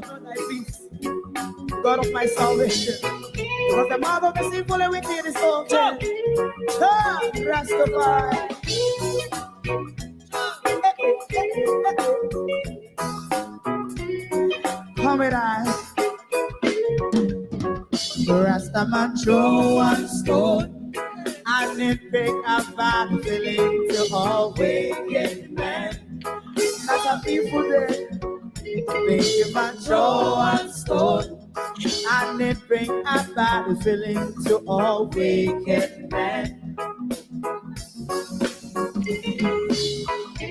thy peace, God of my salvation. Because the mouth of the sinful and wicked is open. Rastafari. Come with I. Rastaman throw one stone, and it break a bad feeling to all wicked men. That's a people there. Make a man throw one stone, and it bring a bad feeling to all wicked men.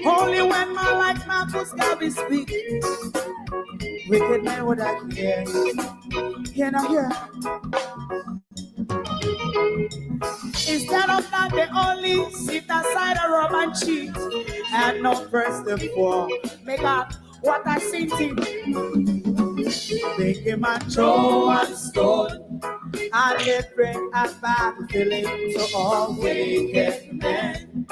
Only when man like Marcus Garvey speak, wicked men would I hear. Hear now hear. Instead of that, they only sit aside and rub and cheat, and not press the floor. Make up what I seen to. Make him a throw and stone, and it bring a bad feeling to all wicked men.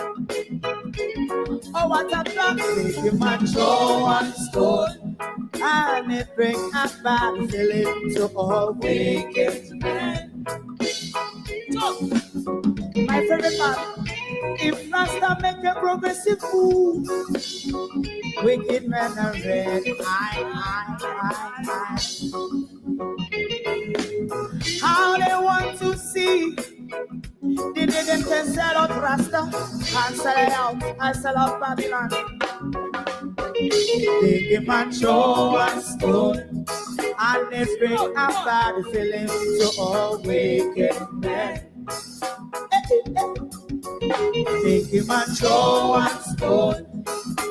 Oh, what a block! Make him a throw and stone, and it bring a bad feeling to all wicked men. My favorite man, if Rasta make a progressive move, wicked men are red. I. How they want to see, they didn't can sell out Rasta and sell it out, I sell out Babylon. They give man show and stone, and they bring a bad feeling to all wicked men. Make him a throw and stone,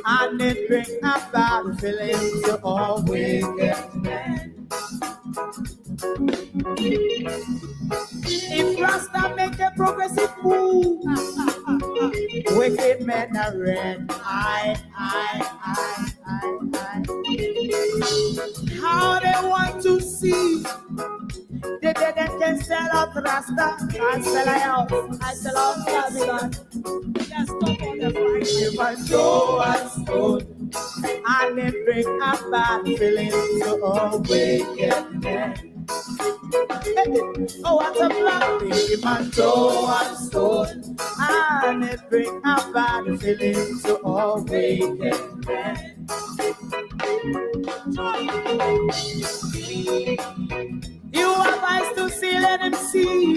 and it bring a bad feeling to all wicked men. If Rasta make a progressive move, wicked men are red. I. How they want to see, they can sell out Rasta and sell out. I sell out Babylon. Just stop on the fight. Give a show and stone, and it bring a bad feeling to all wicked men. Oh, what a black baby man, throw and stone, and it bring a bad feeling to all wicked men. You have eyes to see, let them see.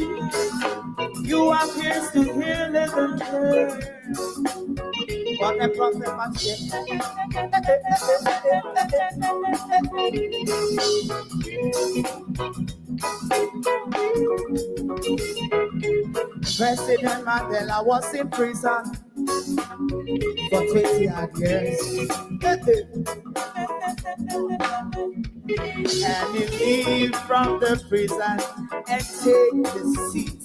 You have ears to hear, let them hear. What the prophet must say. President Mandela was in prison for 20 odd years. And he leave from the prison and take the seat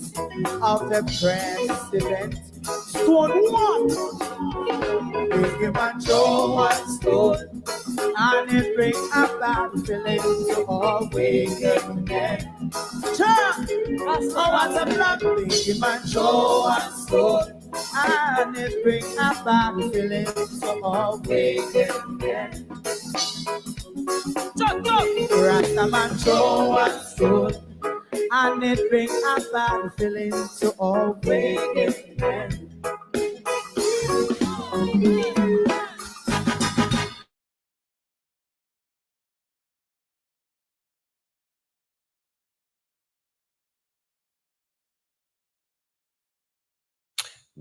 of the president. Stone one, bring him a throw and stone, and it bring a bad feeling to all wicked men. Turn, oh what a black, bring him a throw and stone, and it bring a bad feeling to all wicked men. Rastaman throw and stone, and it bring a bad feeling to all wicked men.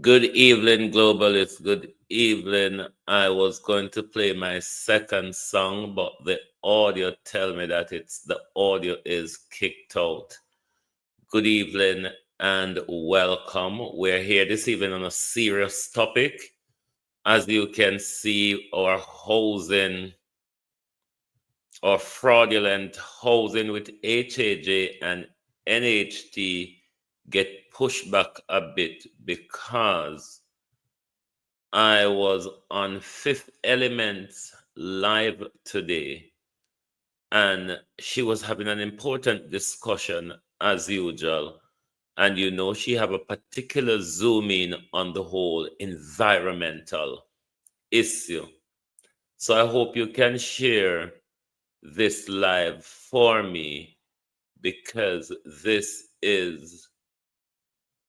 Good evening, Globalists. Good evening. I was going to play my second song, but the audio tell me that the audio is kicked out. Good evening and welcome. We're here this evening on a serious topic. As you can see, our housing or fraudulent housing with HAJ and NHT get pushed back a bit because I was on Fifth Element's live today and she was having an important discussion as usual. And you know, she have a particular zoom in on the whole environmental issue. So I hope you can share this live for me because this is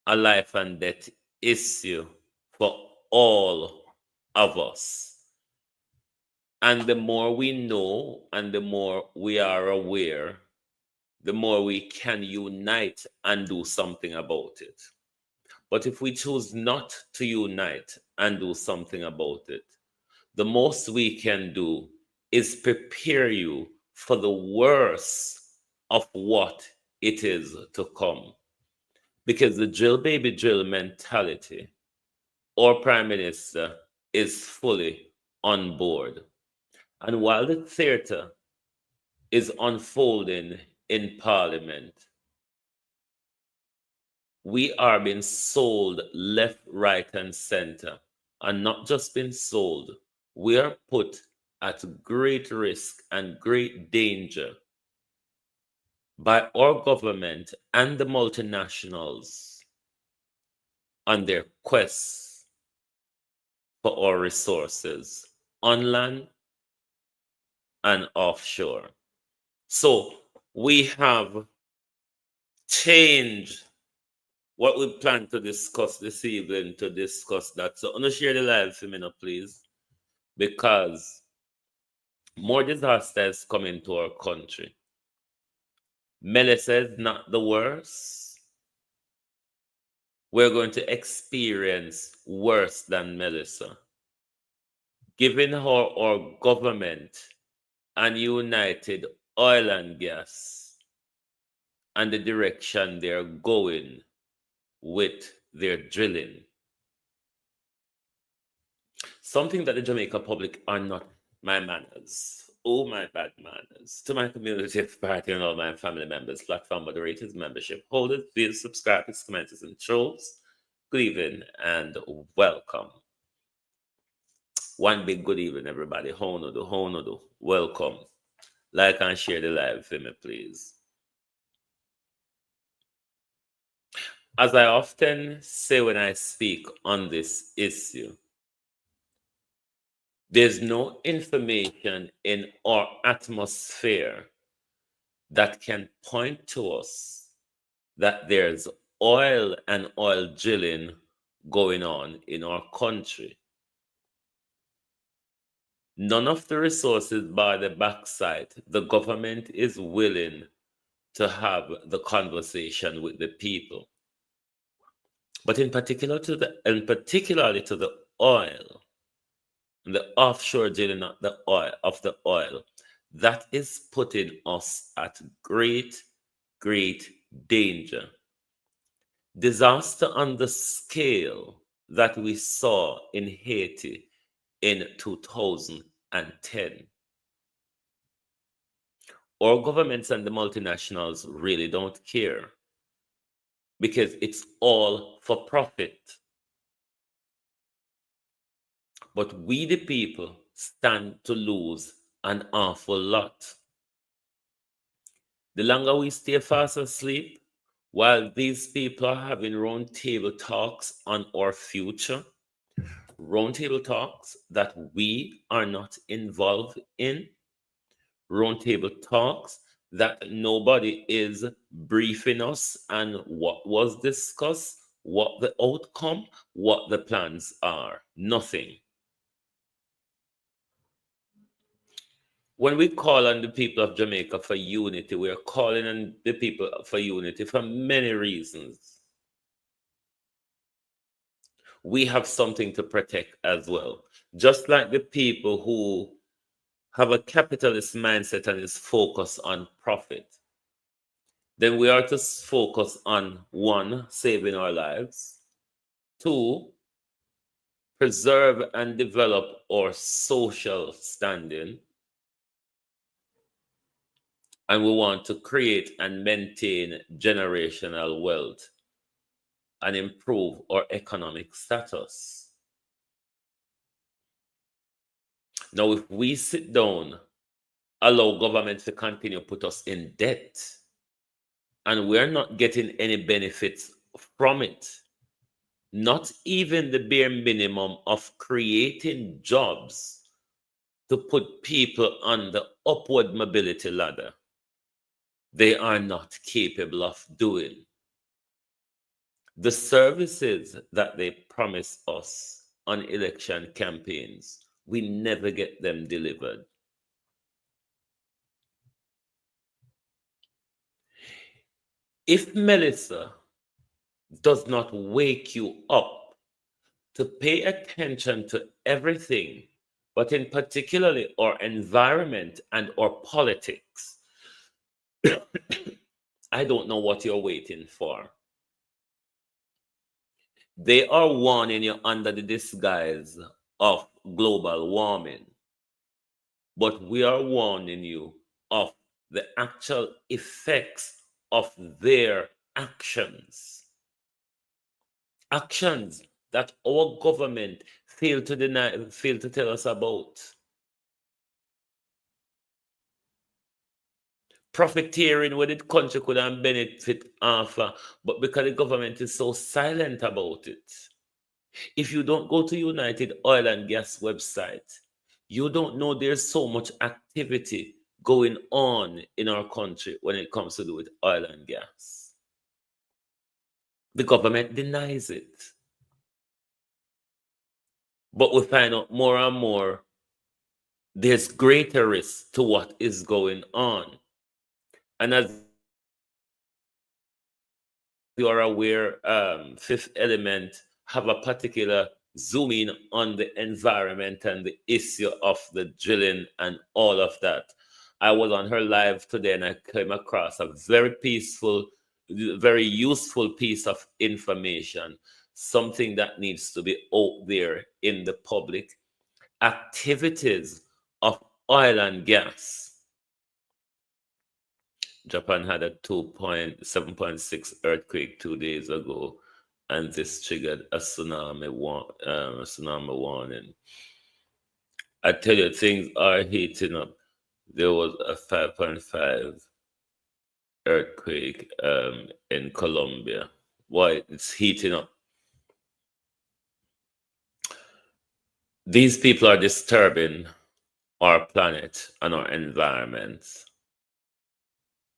a life and death issue for all of us. And the more we know and the more we are aware, the more we can unite and do something about it. But if we choose not to unite and do something about it, the most we can do is prepare you for the worst of what it is to come. Because the drill baby drill mentality, our prime minister is fully on board. And while the theater is unfolding in parliament, we are being sold left, right, and center. And not just being sold, we are put at great risk and great danger by our government and the multinationals on their quest for our resources on land and offshore. So we have changed what we plan to discuss this evening to discuss that. So I'm gonna share the live for me now, please, because more disasters coming to our country. Melissa is not the worst. We're going to experience worse than Melissa. Given how our government and United Oil and Gas and the direction they're going with their drilling. Something that the Jamaica public are not my manners. Oh, my bad manners. To my community of party and all my family members, platform moderators, membership holders, viewers, subscribers, commenters, and trolls. Good evening and welcome. One big good evening, everybody. Honodo. Welcome. Like and share the live for me, please. As I often say when I speak on this issue, there's no information in our atmosphere that can point to us that there's oil and oil drilling going on in our country. None of the resources by the backside, the government is willing to have the conversation with the people. But particularly to the oil, the offshore drilling of the oil, that is putting us at great, great danger. Disaster on the scale that we saw in Haiti in 2010. Our governments and the multinationals really don't care because it's all for profit. But we, the people, stand to lose an awful lot. The longer we stay fast asleep, while these people are having roundtable talks on our future, roundtable talks that we are not involved in, roundtable talks that nobody is briefing us on what was discussed, what the outcome, what the plans are. Nothing. When we call on the people of Jamaica for unity, we are calling on the people for unity for many reasons. We have something to protect as well. Just like the people who have a capitalist mindset and is focused on profit, then we are to focus on one, saving our lives, two, preserve and develop our social standing, and we want to create and maintain generational wealth and improve our economic status. Now, if we sit down, allow government to continue to put us in debt, and we're not getting any benefits from it, not even the bare minimum of creating jobs to put people on the upward mobility ladder, they are not capable of doing. The services that they promise us on election campaigns, we never get them delivered. If Melissa does not wake you up to pay attention to everything, but in particularly our environment and our politics, I don't know what you're waiting for. They are warning you under the disguise of global warming, but we are warning you of the actual effects of their actions. Actions that our government failed to tell us about. Profiteering where the country could have benefit after, but because the government is so silent about it. If you don't go to United Oil and Gas website, you don't know there's so much activity going on in our country when it comes to do with oil and gas. The government denies it. But we find out more and more there's greater risk to what is going on. And as you are aware, Fifth Element have a particular zoom in on the environment and the issue of the drilling and all of that. I was on her live today and I came across a very peaceful, very useful piece of information, something that needs to be out there in the public. Activities of oil and gas. Japan had a 7.6 earthquake 2 days ago, and this triggered a tsunami warning. I tell you, things are heating up. There was a 5.5 earthquake in Colombia. Why? It's heating up. These people are disturbing our planet and our environment.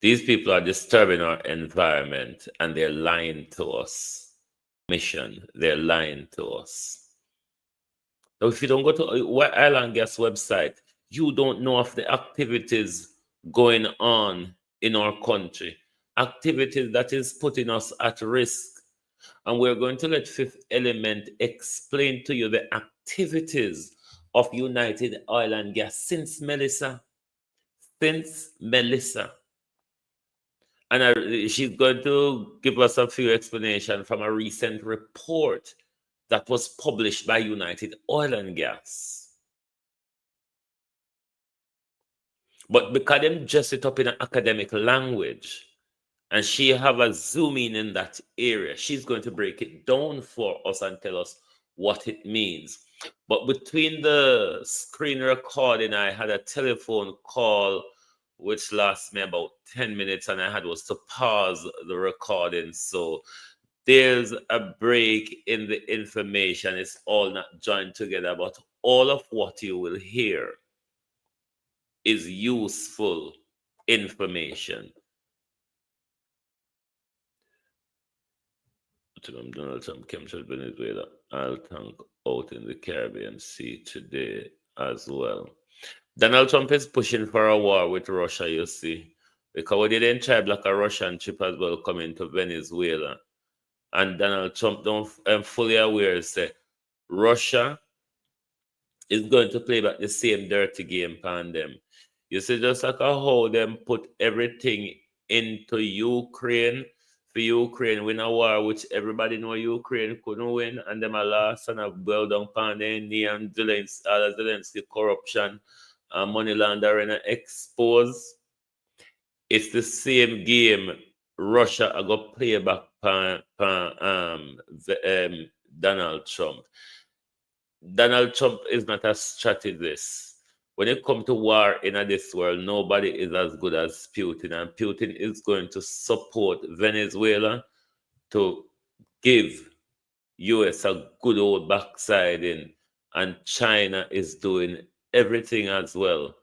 These people are disturbing our environment and they're lying to us. They're lying to us. So if you don't go to Oil and Gas website, you don't know of the activities going on in our country, activities that is putting us at risk. And we're going to let Fifth Element explain to you the activities of United Oil and Gas since Melissa. And she's going to give us a few explanations from a recent report that was published by United Oil and Gas. But because them dress it up in an academic language, and she have a zoom in that area, she's going to break it down for us and tell us what it means. But between the screen recording, I had a telephone call which lasts me about 10 minutes, and I had was to pause the recording. So there's a break in the information. It's all not joined together, but all of what you will hear is useful information. Donald Trump captured Venezuela. I'll tank out in the Caribbean Sea today as well. Donald Trump is pushing for a war with Russia, you see, because they didn't try like a Russian ship as well coming to Venezuela. And Donald Trump don't fully aware say Russia is going to play back the same dirty game upon them. You see, just like how them put everything into Ukraine for Ukraine win a war, which everybody know Ukraine couldn't win, and them a lost and have well down upon their knee and Zelensky corruption and money laundering and expose. It's the same game Russia are going to play back Donald Trump. Donald Trump is not a strategist. When it comes to war in this world, nobody is as good as Putin. And Putin is going to support Venezuela to give US a good old backsliding. And China is doing everything as well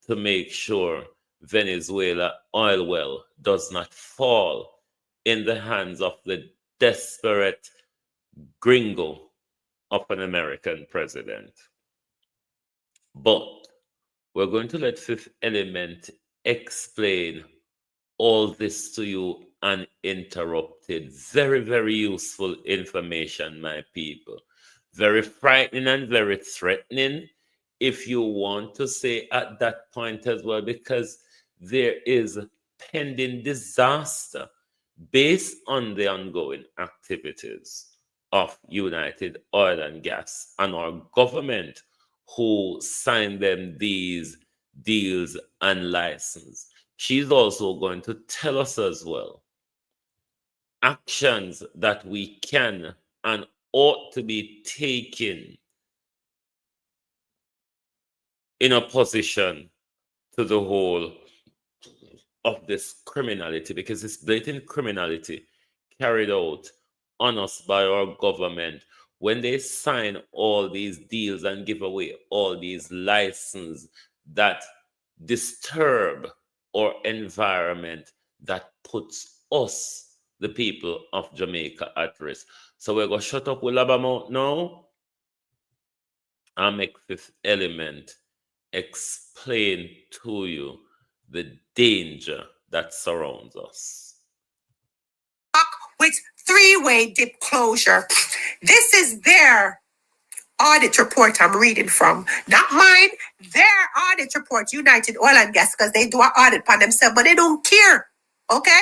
to make sure Venezuela oil well does not fall in the hands of the desperate gringo of an American president. But we're going to let Fifth Element explain all this to you uninterrupted. Very, very useful information, my people. Very frightening and very threatening, if you want to say at that point as well, because there is pending disaster based on the ongoing activities of United Oil and Gas and our government who signed them these deals and license. She's also going to tell us as well actions that we can and ought to be taken in opposition to the whole of this criminality, because it's blatant criminality carried out on us by our government when they sign all these deals and give away all these licenses that disturb our environment, that puts us, the people of Jamaica, at risk. So we're going to shut up with Labamount now and make Fifth Element explain to you the danger that surrounds us. With three-way dip closure. This is their audit report I'm reading from. Not mine, their audit report, United Oil and Gas, because they do an audit on themselves, but they don't care. Okay?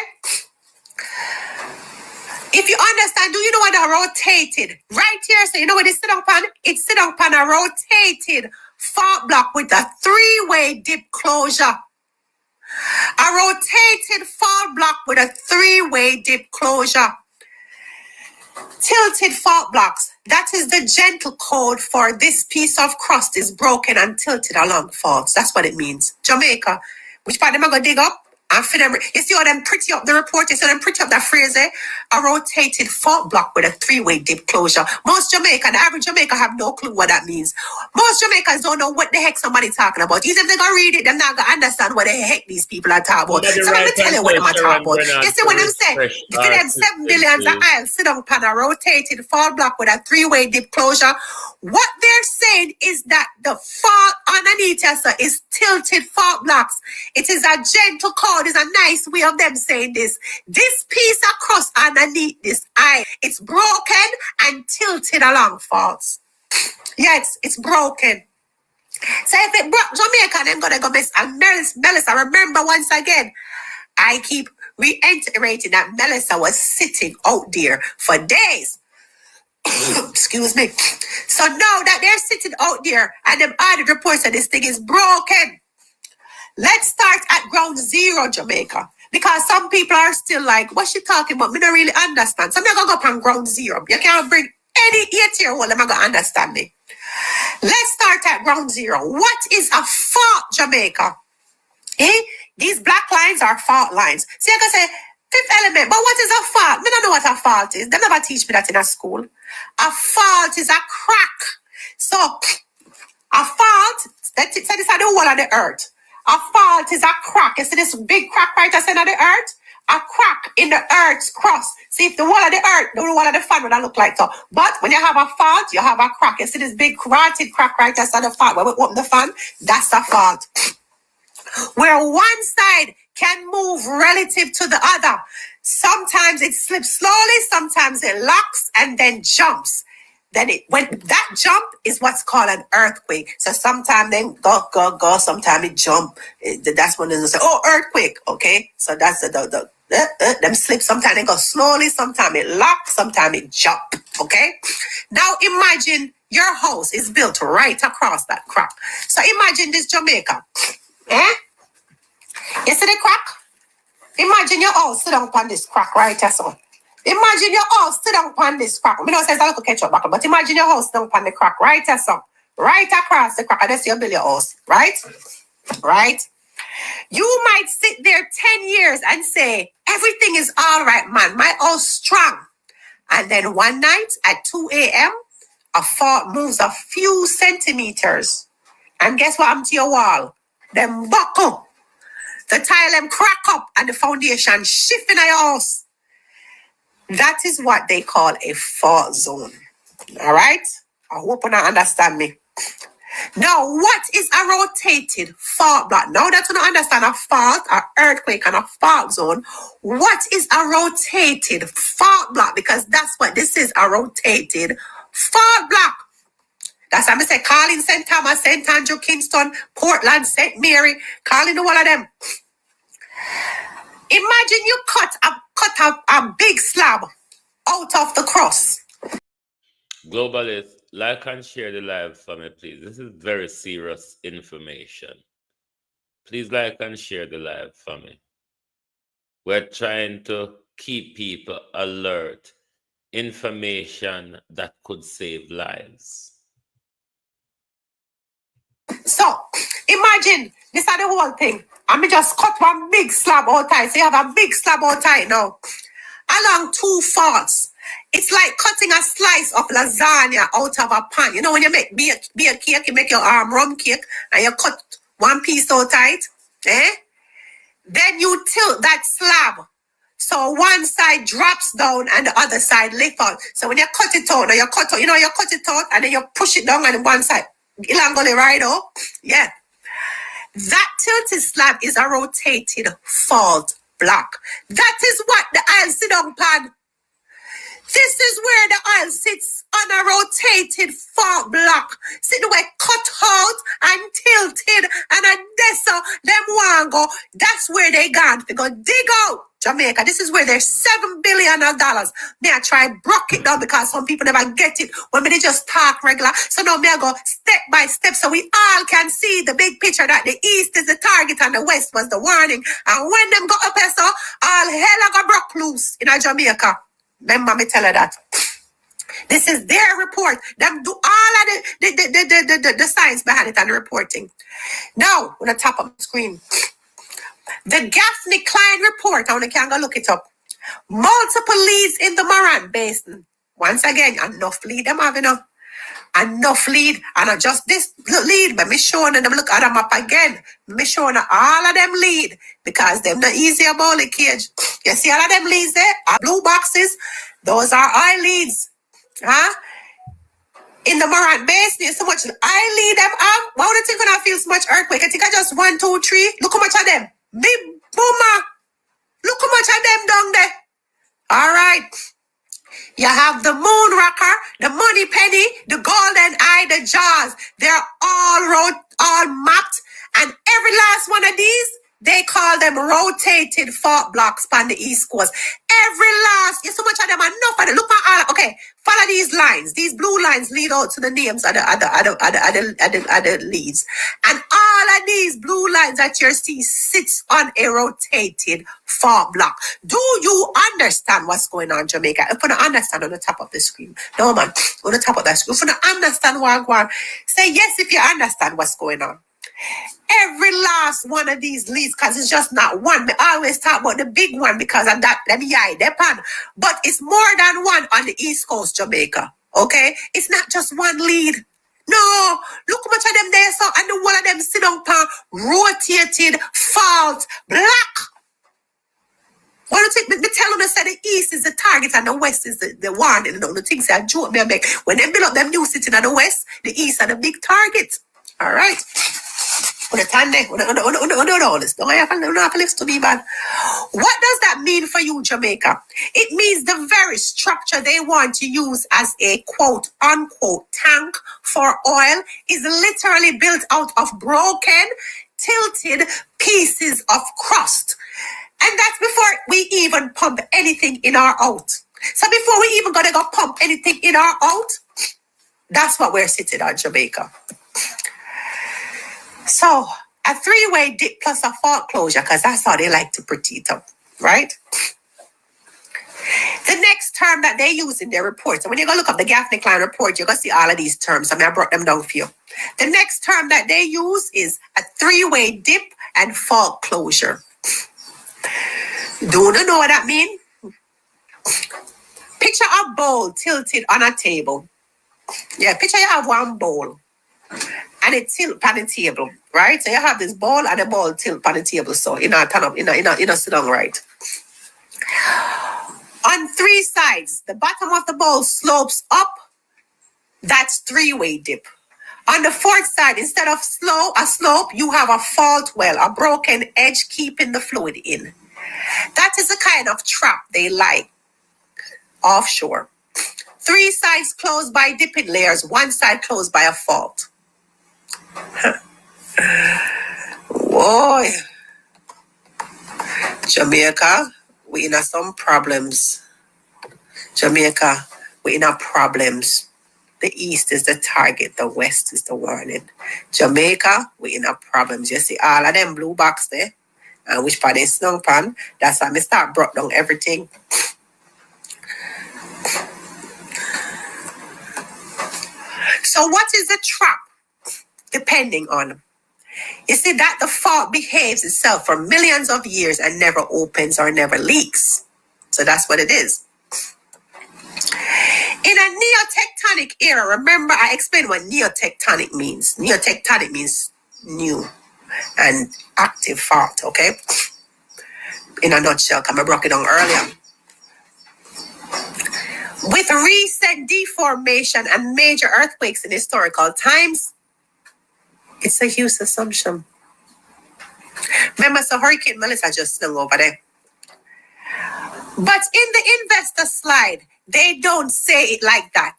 If you understand, do you know what a rotated? Right here, so you know what it's sit upon? It's sit upon a rotated fault block with a three-way dip closure. A rotated fault block with a three-way dip closure. Tilted fault blocks. That is the gentle code for this piece of crust is broken and tilted along faults. That's what it means. Jamaica. Which part am I going to dig up? And for them, you see how them pretty up the report? You see them pretty up that phrase there? A rotated fault block with a three-way dip closure. Most Jamaican, the average Jamaica have no clue what that means. Most Jamaicans don't know what the heck somebody talking about. Even if they go read it, they're not going to understand what the heck these people are talking about. So let me tell you what I'm talking about. You see what I'm saying? For them 7 billions of aisles sit on a rotated fault block with a three-way dip closure. What they're saying is that the fault underneath us is tilted fault blocks. It is a gentle code. Is a nice way of them saying this. This piece of crust underneath this eye, it's broken and tilted along faults. Yeah, it's broken. So if it broke Jamaica, I'm gonna go miss. And Melissa, remember once again, I keep reiterating that Melissa was sitting out there for days. Excuse me. So now that they're sitting out there and them audit reports that this thing is broken. Let's start at ground zero, Jamaica. Because some people are still like, what's she talking about? Me don't really understand. So I'm going to go up on ground zero. You can't bring any 8-year-old. I'm going to understand me. Let's start at ground zero. What is a fault, Jamaica? These black lines are fault lines. See, I can say, Fifth Element, but what is a fault? I don't know what a fault is. They never teach me that in a school. A fault is a crack. So, a fault, this is the whole of the earth. A fault is a crack. You see this big crack right at the center of the earth? A crack in the earth's crust. See, if the wall of the earth, the wall of the fan would look like so. But when you have a fault, you have a crack. You see this big rotted crack right at the fan. When we open the fan, that's a fault. Where one side can move relative to the other. Sometimes it slips slowly, sometimes it locks and then jumps. Then when that jump is what's called an earthquake. So sometimes they go, sometimes it jump. That's when they say, oh, earthquake. Okay. So that's them slip. Sometimes they go slowly, sometimes it locks, sometimes it jump. Okay. Now imagine your house is built right across that crack. So imagine this Jamaica. You see the crack? Imagine your house sit down upon this crack right there. So imagine your house sit down upon this crack. We know it says a little ketchup buckle, but imagine your house sit down upon the crack right there. So right across the crack. And that's your build your house. Right? Right? You might sit there 10 years and say, everything is all right, man. My house strong. And then one night at 2 a.m., a fault moves a few centimeters. And guess what happened to your wall? Them buckle. The tile them crack up and the foundation shift in your house. That is what they call a fault zone. All right? I hope you understand me. Now, what is a rotated fault block? Now that you understand a fault, an earthquake, and a fault zone, what is a rotated fault block? Because that's what this is, a rotated fault block. That's why I say calling St. Thomas, St. Andrew, Kingston, Portland, St. Mary, calling all of them. Imagine you cut a big slab out of the cross. Globalist, like and share the live for me, please. This is very serious information. Please like and share the live for me. We're trying to keep people alert. Information that could save lives. So, imagine, this is the whole thing. I mean, just cut one big slab out tight. So you have a big slab out tight now. Along 2 faults. It's like cutting a slice of lasagna out of a pan. You know when you make beer cake, you make your rum cake, and you cut one piece out tight. Then you tilt that slab. So one side drops down and the other side lift out. So when you cut it out, you cut it out and then you push it down on one side. Ilangoli right up. Yeah. That tilted slab is a rotated fault block. That is what the aisle sit down pan. This is where the aisle sits on a rotated fault block. See the way cut out and tilted and a deso, them want go. That's where they gone. They go dig out Jamaica. This is where there's $7 billion. May I try broke it down because some people never get it when they just talk regular. So now may I go step by step so we all can see the big picture that the east is the target and the west was the warning. And when them go up here, so all hell go broke loose in a Jamaica. Remember me tell her that. This is their report. Them do all of the science behind it and the reporting. Now, on the top of the screen, the Gaffney Klein report. I want to can go look it up. Multiple leads in the Moran Basin. Once again, enough lead them have enough. Enough lead. And not just this lead, but me showing them look at them up again. Me showing all of them lead. Because them not easy about the cage. You see all of them leads there? Our blue boxes. Those are eye leads. Huh? In the Moran Basin, so much eye lead them up. Why would you think when I feel so much earthquake? I think I just 1, 2, 3. Look how much of them. Big boomer. Look how much of them down there. All right. You have the moon rocker, the money penny, the golden eye, the jaws. They're all mapped. And every last one of these, they call them rotated fault blocks on the East Coast. Every last, so much of them, enough of them. Look at all, okay, follow these lines. These blue lines lead out to the names of the leads. And all of these blue lines that you see sits on a rotated fault block. Do you understand what's going on, Jamaica? If you don't understand on the top of the screen. No, man, on the top of that screen. If you don't understand what's going on, say yes if you understand what's going on. Every last one of these leads, because it's just not one. I always talk about the big one because of that. Let me depend. But it's more than one on the East Coast, Jamaica. Okay? It's not just one lead. No. Look how much of them there. So, and the one of them sit on rotated fault block. What do you think? They tell them that the East is the target and the West is the warning. You know, the things that joke me make. When they build up them new city in the West, the East are the big target. All right? What does that mean for you, Jamaica? It means the very structure they want to use as a quote unquote tank for oil is literally built out of broken, tilted pieces of crust. And that's before we even pump anything in or out. So before we even gonna go pump anything in or out, that's what we're sitting on, Jamaica. So, a 3-way dip plus a fault closure, because that's how they like to pretty it up, right? The next term that they use in their report, so when you go look up the Gaffney Klein report, you're going to see all of these terms. I mean, I brought them down for you. The next term that they use is a 3-way dip and fault closure. Do you know what that means? Picture a bowl tilted on a table. Yeah, picture you have one bowl. and it tilt on the table, right? So you have this ball and the ball tilt on the table. So you know, turn up, you know, sit down right. On three sides, the bottom of the ball slopes up. That's three-way dip. On the fourth side, instead of a slope, you have a fault well, a broken edge keeping the fluid in. That is the kind of trap they like offshore. Three sides closed by dipping layers, one side closed by a fault. Boy, Jamaica, we in some problems. Jamaica, we in problems. The East is the target, the West is the warning. Jamaica, we in problems. You see all of them blue box there, and which part they snung pan. That's why I start brought down everything. So what is the trap? Depending on, you see that the fault behaves itself for millions of years and never opens or never leaks. So that's what it is. In a neotectonic era, remember I explained what neotectonic means. Neotectonic means new and active fault, okay? In a nutshell, I broke it down earlier. With recent deformation and major earthquakes in historical times, it's a huge assumption. Remember, so Hurricane Melissa just swung over there. But in the investor slide, they don't say it like that.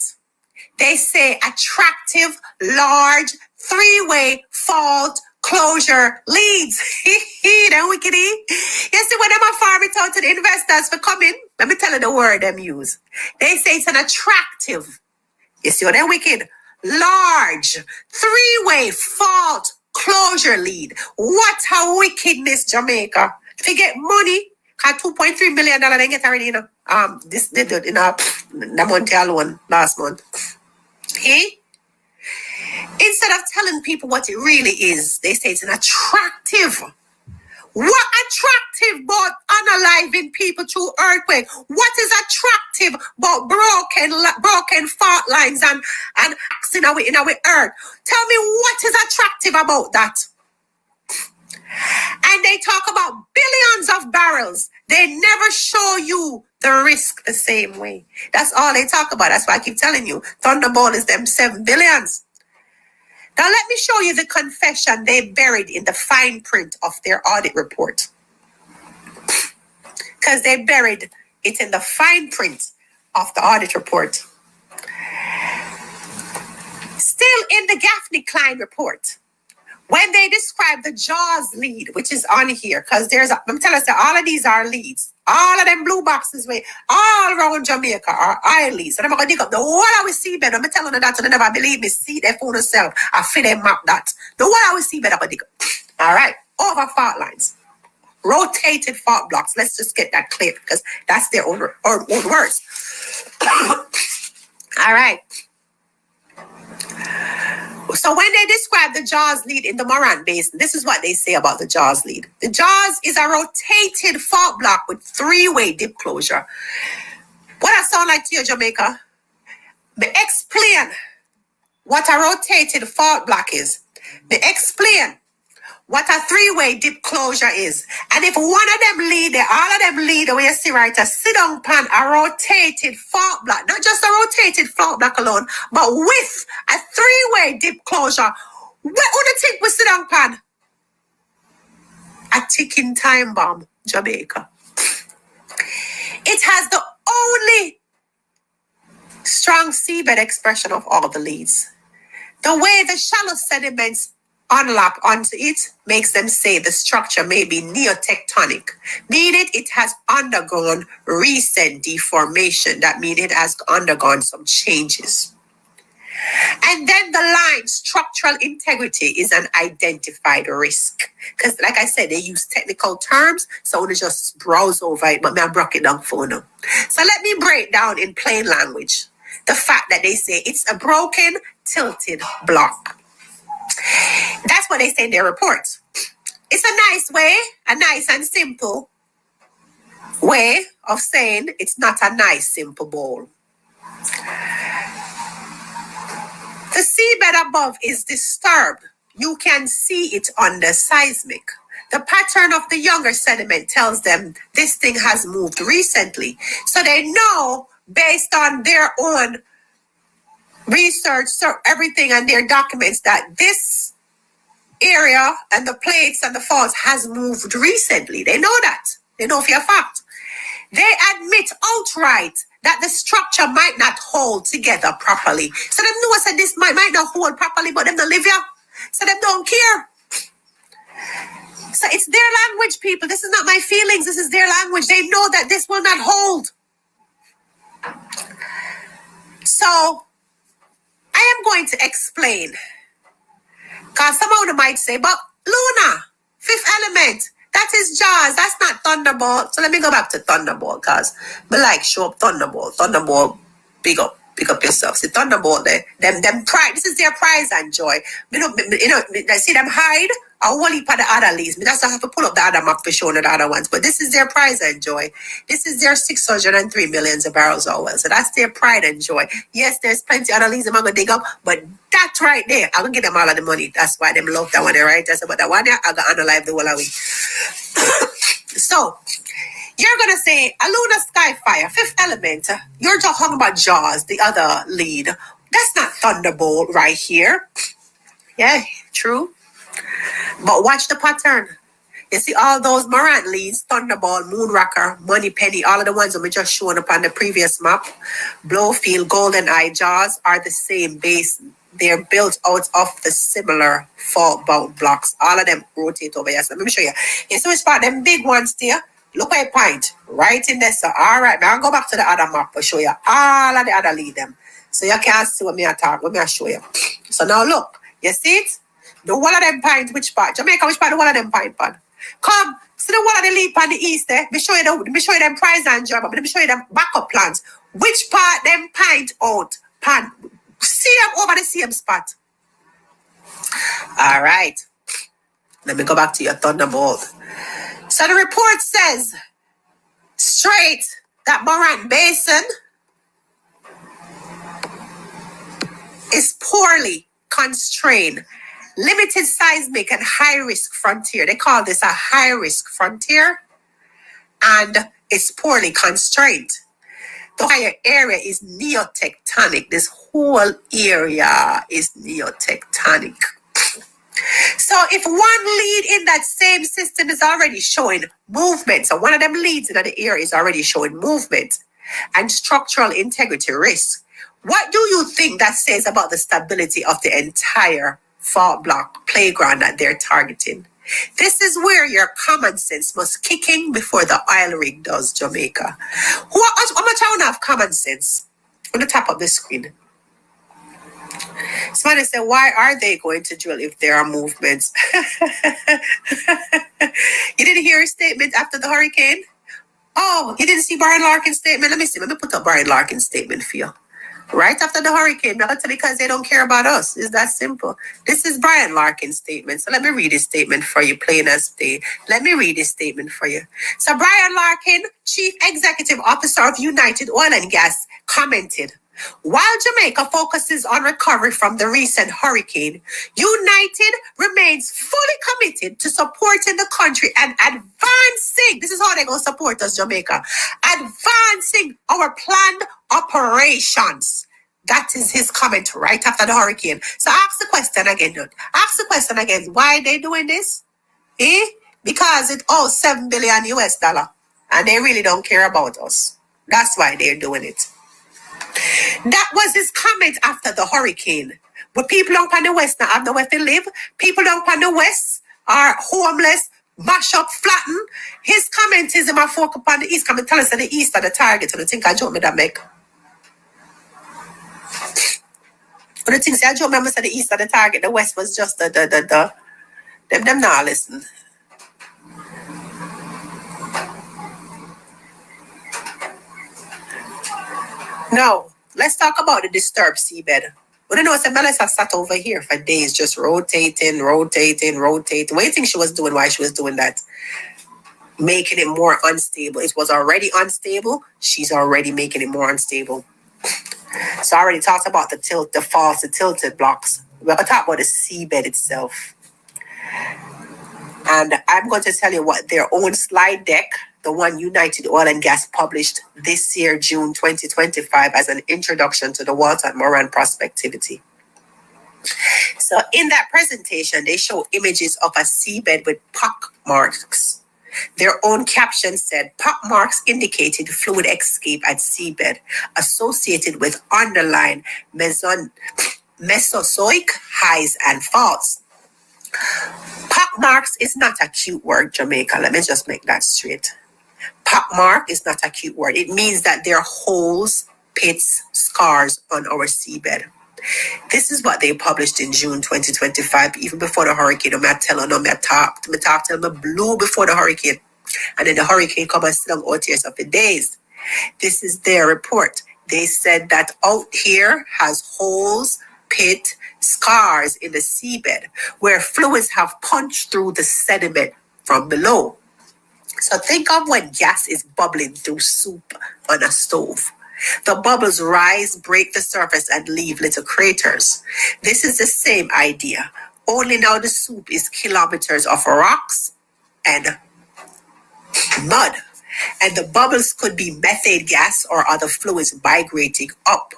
They say attractive, large, three-way fault closure leads. That wickedy. You see, when I'm farm it out to the investors for coming, let me tell you the word them use. They say it's an attractive. You see what they're wicked? Large, three-way fault closure lead. What a wickedness, Jamaica. If you get money, $2.3 million they get already, you know. This they did in the month alone last month. Hey? Instead of telling people what it really is, they say it's an attractive. What attractive about unaliving people through earthquake? What is attractive about broken fault lines and acts in our earth? Tell me what is attractive about that? And they talk about billions of barrels. They never show you the risk the same way. That's all they talk about. That's why I keep telling you, Thunderball is them 7 billions. Now let me show you the confession they buried in the fine print of their audit report. Because they buried it in the fine print of the audit report. Still in the Gaffney-Klein report, when they describe the JAWS lead, which is on here, because I'm telling you, all of these are leads. All of them blue boxes, all around Jamaica are eye leads. And I'm going to dig up the whole of the seabed. I'm telling you that, so they never believe me. See their phone itself. I fit them map that. The whole of the seabed, I'm going to dig up. All right. Over fault lines. Rotated fault blocks. Let's just get that clear, because that's their own words. All right. So when they describe the JAWS lead in the Morant Basin, this is what they say about the JAWS lead. The JAWS is a rotated fault block with three-way dip closure. What that sound like to you, Jamaica? They explain what a rotated fault block is. They explain what a three-way dip closure is. And if one of them lead, all of them lead the way you see right, a sit-down pan, a rotated fault block, not just a rotated fault block alone, but with a three-way dip closure. What would you think with sit-down pan? A ticking time bomb, Jamaica. It has the only strong seabed expression of all the leads. The way the shallow sediments unlock onto it makes them say the structure may be neotectonic, meaning it has undergone recent deformation. That means it has undergone some changes. And then the line structural integrity is an identified risk. Because like I said, they use technical terms, so I want to just browse over it, but I broke it down for now. So let me break down in plain language the fact that they say it's a broken, tilted block. That's what they say in their reports. It's a nice way, a nice and simple way of saying it's not a nice, simple bowl. The seabed above is disturbed. You can see it on the seismic. The pattern of the younger sediment tells them this thing has moved recently. So they know based on their own research, so everything and their documents that this area and the plates and the faults has moved recently. They know that. They know for a fact. They admit outright that the structure might not hold together properly. So them know that this might not hold properly, but them don't live here. So them don't care. So it's their language, people. This is not my feelings. This is their language. They know that this will not hold. So I am going to explain. Because some of them might say, but Luna, fifth element, that is Jaws. That's not Thunderbolt. So let me go back to Thunderbolt because I like show up Thunderbolt. Thunderbolt, pick up yourself. See Thunderbolt, them pride. This is their prize and joy. I see them hide a whole heap of the other leaves. That's why I have to pull up the other map for showing the other ones. But this is their prize and joy. This is their 603 millions of barrels of oil. So that's their pride and joy. Yes, there's plenty of other leaves I'm gonna dig up, but that right there, I'm gonna give them all of the money. That's why them love that one there, right? That's about that one there. I'm gonna unalive the whole of it. So you're gonna say a lunar skyfire, fifth element. You're talking about Jaws, the other lead. That's not Thunderbolt right here. Yeah, true. But watch the pattern. You see all those Morant leads, Thunderbolt, Moonraker, Money Penny, all of the ones that we just shown up on the previous map. Blowfield, Golden Eye, Jaws are the same base. They're built out of the similar fault-bound blocks. All of them rotate over here. So let me show you. You see which part? Them big ones there. Look where I point. Right in there. So, all right. Now I'll go back to the other map to show you all of the other lead them. So you can't see what me I talk. What me I show you. So now look. You see it? The one of them point, which part? Jamaica, which part the one of them point, pan? Come, see the one of the lead on the east there? Let me show you them prize and job, but let me show you them backup plans. Which part them point out, pan? See them over the same spot. All right. Let me go back to your Thunderbolt. So the report says straight that Morant Basin is poorly constrained. Limited seismic and high-risk frontier. They call this a high-risk frontier. And it's poorly constrained. The higher area is neotectonic. This whole area is neotectonic. So if one lead in that same system is already showing movement, so one of them leads in the area is already showing movement and structural integrity risk, what do you think that says about the stability of the entire fault block playground that they're targeting? This is where your common sense must kick in before the oil rig does, Jamaica. How much I want to have common sense? On the top of the screen. Somebody said, why are they going to drill if there are movements? You didn't hear his statement after the hurricane? Oh, you didn't see Brian Larkin's statement? Let me see. Let me put up Brian Larkin's statement for you. Right after the hurricane, because they don't care about us. It's that simple. This is Brian Larkin's statement. So let me read his statement for you, plain as day. Let me read his statement for you. So Brian Larkin, Chief Executive Officer of United Oil and Gas, commented, while Jamaica focuses on recovery from the recent hurricane, United remains fully committed to supporting the country and advancing. This is how they're going to support us, Jamaica. Advancing our planned operations. That is his comment right after the hurricane. So ask the question again, dude. Ask the question again. Why are they doing this? Because it owes $7 billion US. And they really don't care about us. That's why they're doing it. That was his comment after the hurricane. But people down on the west now have nowhere to live. People down on the west are homeless, mash up, flatten. His comment is in my focus upon the east. Come and tell us that the east are the target. And I think I joke me that make. But the thing say I joke me that the east are the target. The west was just the them not listen. Now, let's talk about the disturbed seabed. But you know, Melissa sat over here for days, just rotating. What do you think she was doing while she was doing that? Making it more unstable. It was already unstable. She's already making it more unstable. So I already talked about the faults, the tilted blocks. We're going to talk about the seabed itself. And I'm going to tell you what their own slide deck, the one United Oil and Gas published this year, June 2025, as an introduction to the Walter and Moran prospectivity. So in that presentation, they show images of a seabed with pock marks. Their own caption said, pock marks indicated fluid escape at seabed associated with underlying Mesozoic highs and faults. Pock marks is not a cute word, Jamaica. Let me just make that straight. Pock mark is not a cute word. It means that there are holes, pits, scars on our seabed. This is what they published in June 2025, even before the hurricane. I tell them, I talk to them, I blew before the hurricane. And then the hurricane come and sit on out here for days. This is their report. They said that out here has holes, pit, scars in the seabed where fluids have punched through the sediment from below. So think of when gas is bubbling through soup on a stove. The bubbles rise, break the surface, and leave little craters. This is the same idea, only now the soup is kilometers of rocks and mud. And the bubbles could be methane gas or other fluids migrating up.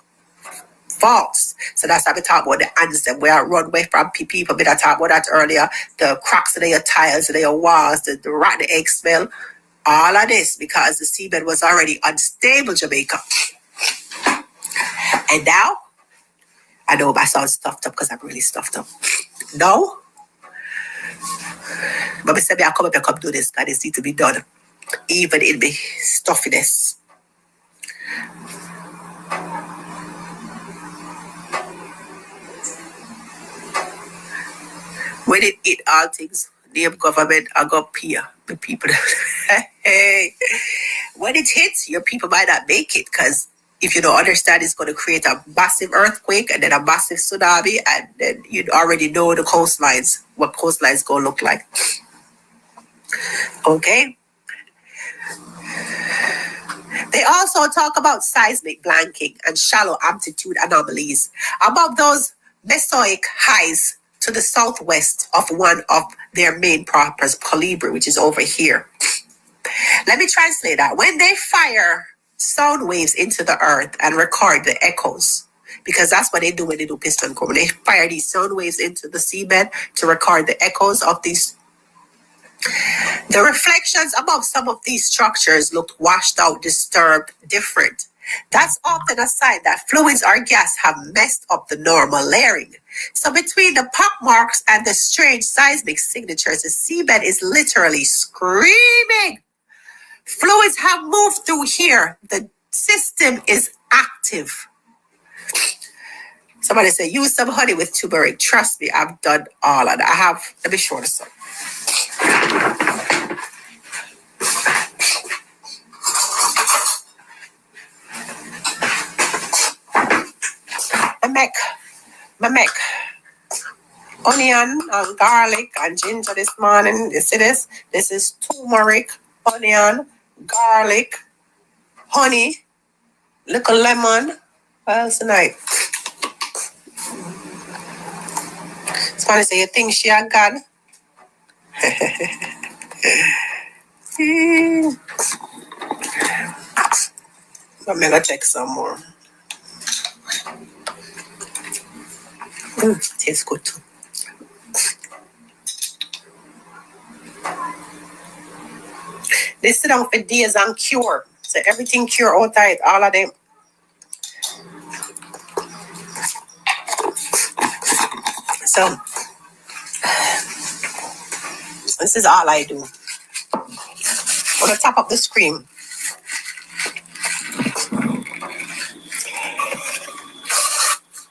False. So that's how we talk about the answer. We are run away from people. We talked about that earlier. The cracks in your tiles, in your walls, the rotten egg smell. All of this because the seabed was already unstable, Jamaica. And now, I know I sound stuffed up because I'm really stuffed up. No. But I said, I come up and come do this because this needs to be done. Even in the stuffiness. When it hit all things, name government, I got peer. The people. Hey. When it hits, your people might not make it because if you don't understand, it's going to create a massive earthquake and then a massive tsunami, and then you already know the coastlines, what coastlines going to look like. Okay? They also talk about seismic blanking and shallow amplitude anomalies above those Mesozoic highs to the southwest of one of their main properties, Colibri, which is over here. Let me translate that. When they fire sound waves into the earth and record the echoes, because that's what they do when they do piston core. They fire these sound waves into the seabed to record the echoes of these. The reflections above some of these structures looked washed out, disturbed, different. That's often a sign that fluids or gas have messed up the normal layering. So between the pock marks and the strange seismic signatures, the seabed is literally screaming. Fluids have moved through here. The system is active. Somebody say, use some honey with turmeric. Trust me, I've done all of that. Let me show this up. I make onion and garlic and ginger this morning. You see this? This is turmeric, onion, garlic, honey, little lemon. What else tonight? Somebody say, you think she a God? I'm gonna check some more. Tastes good too. They sit down for days and cure. So everything cure out of it, all of them. So this is all I do. On the top of the screen.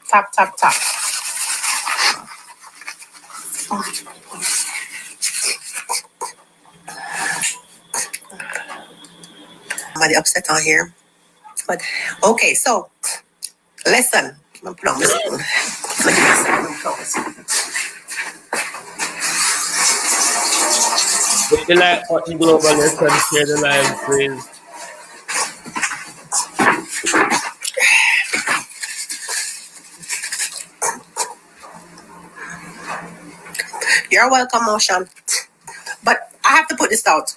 Tap, tap, tap. Somebody upset on here. But okay, so listen. I'm gonna put on this one. Would you like Button Globalist and share the live, please? You're welcome, Motion. But I have to put this out.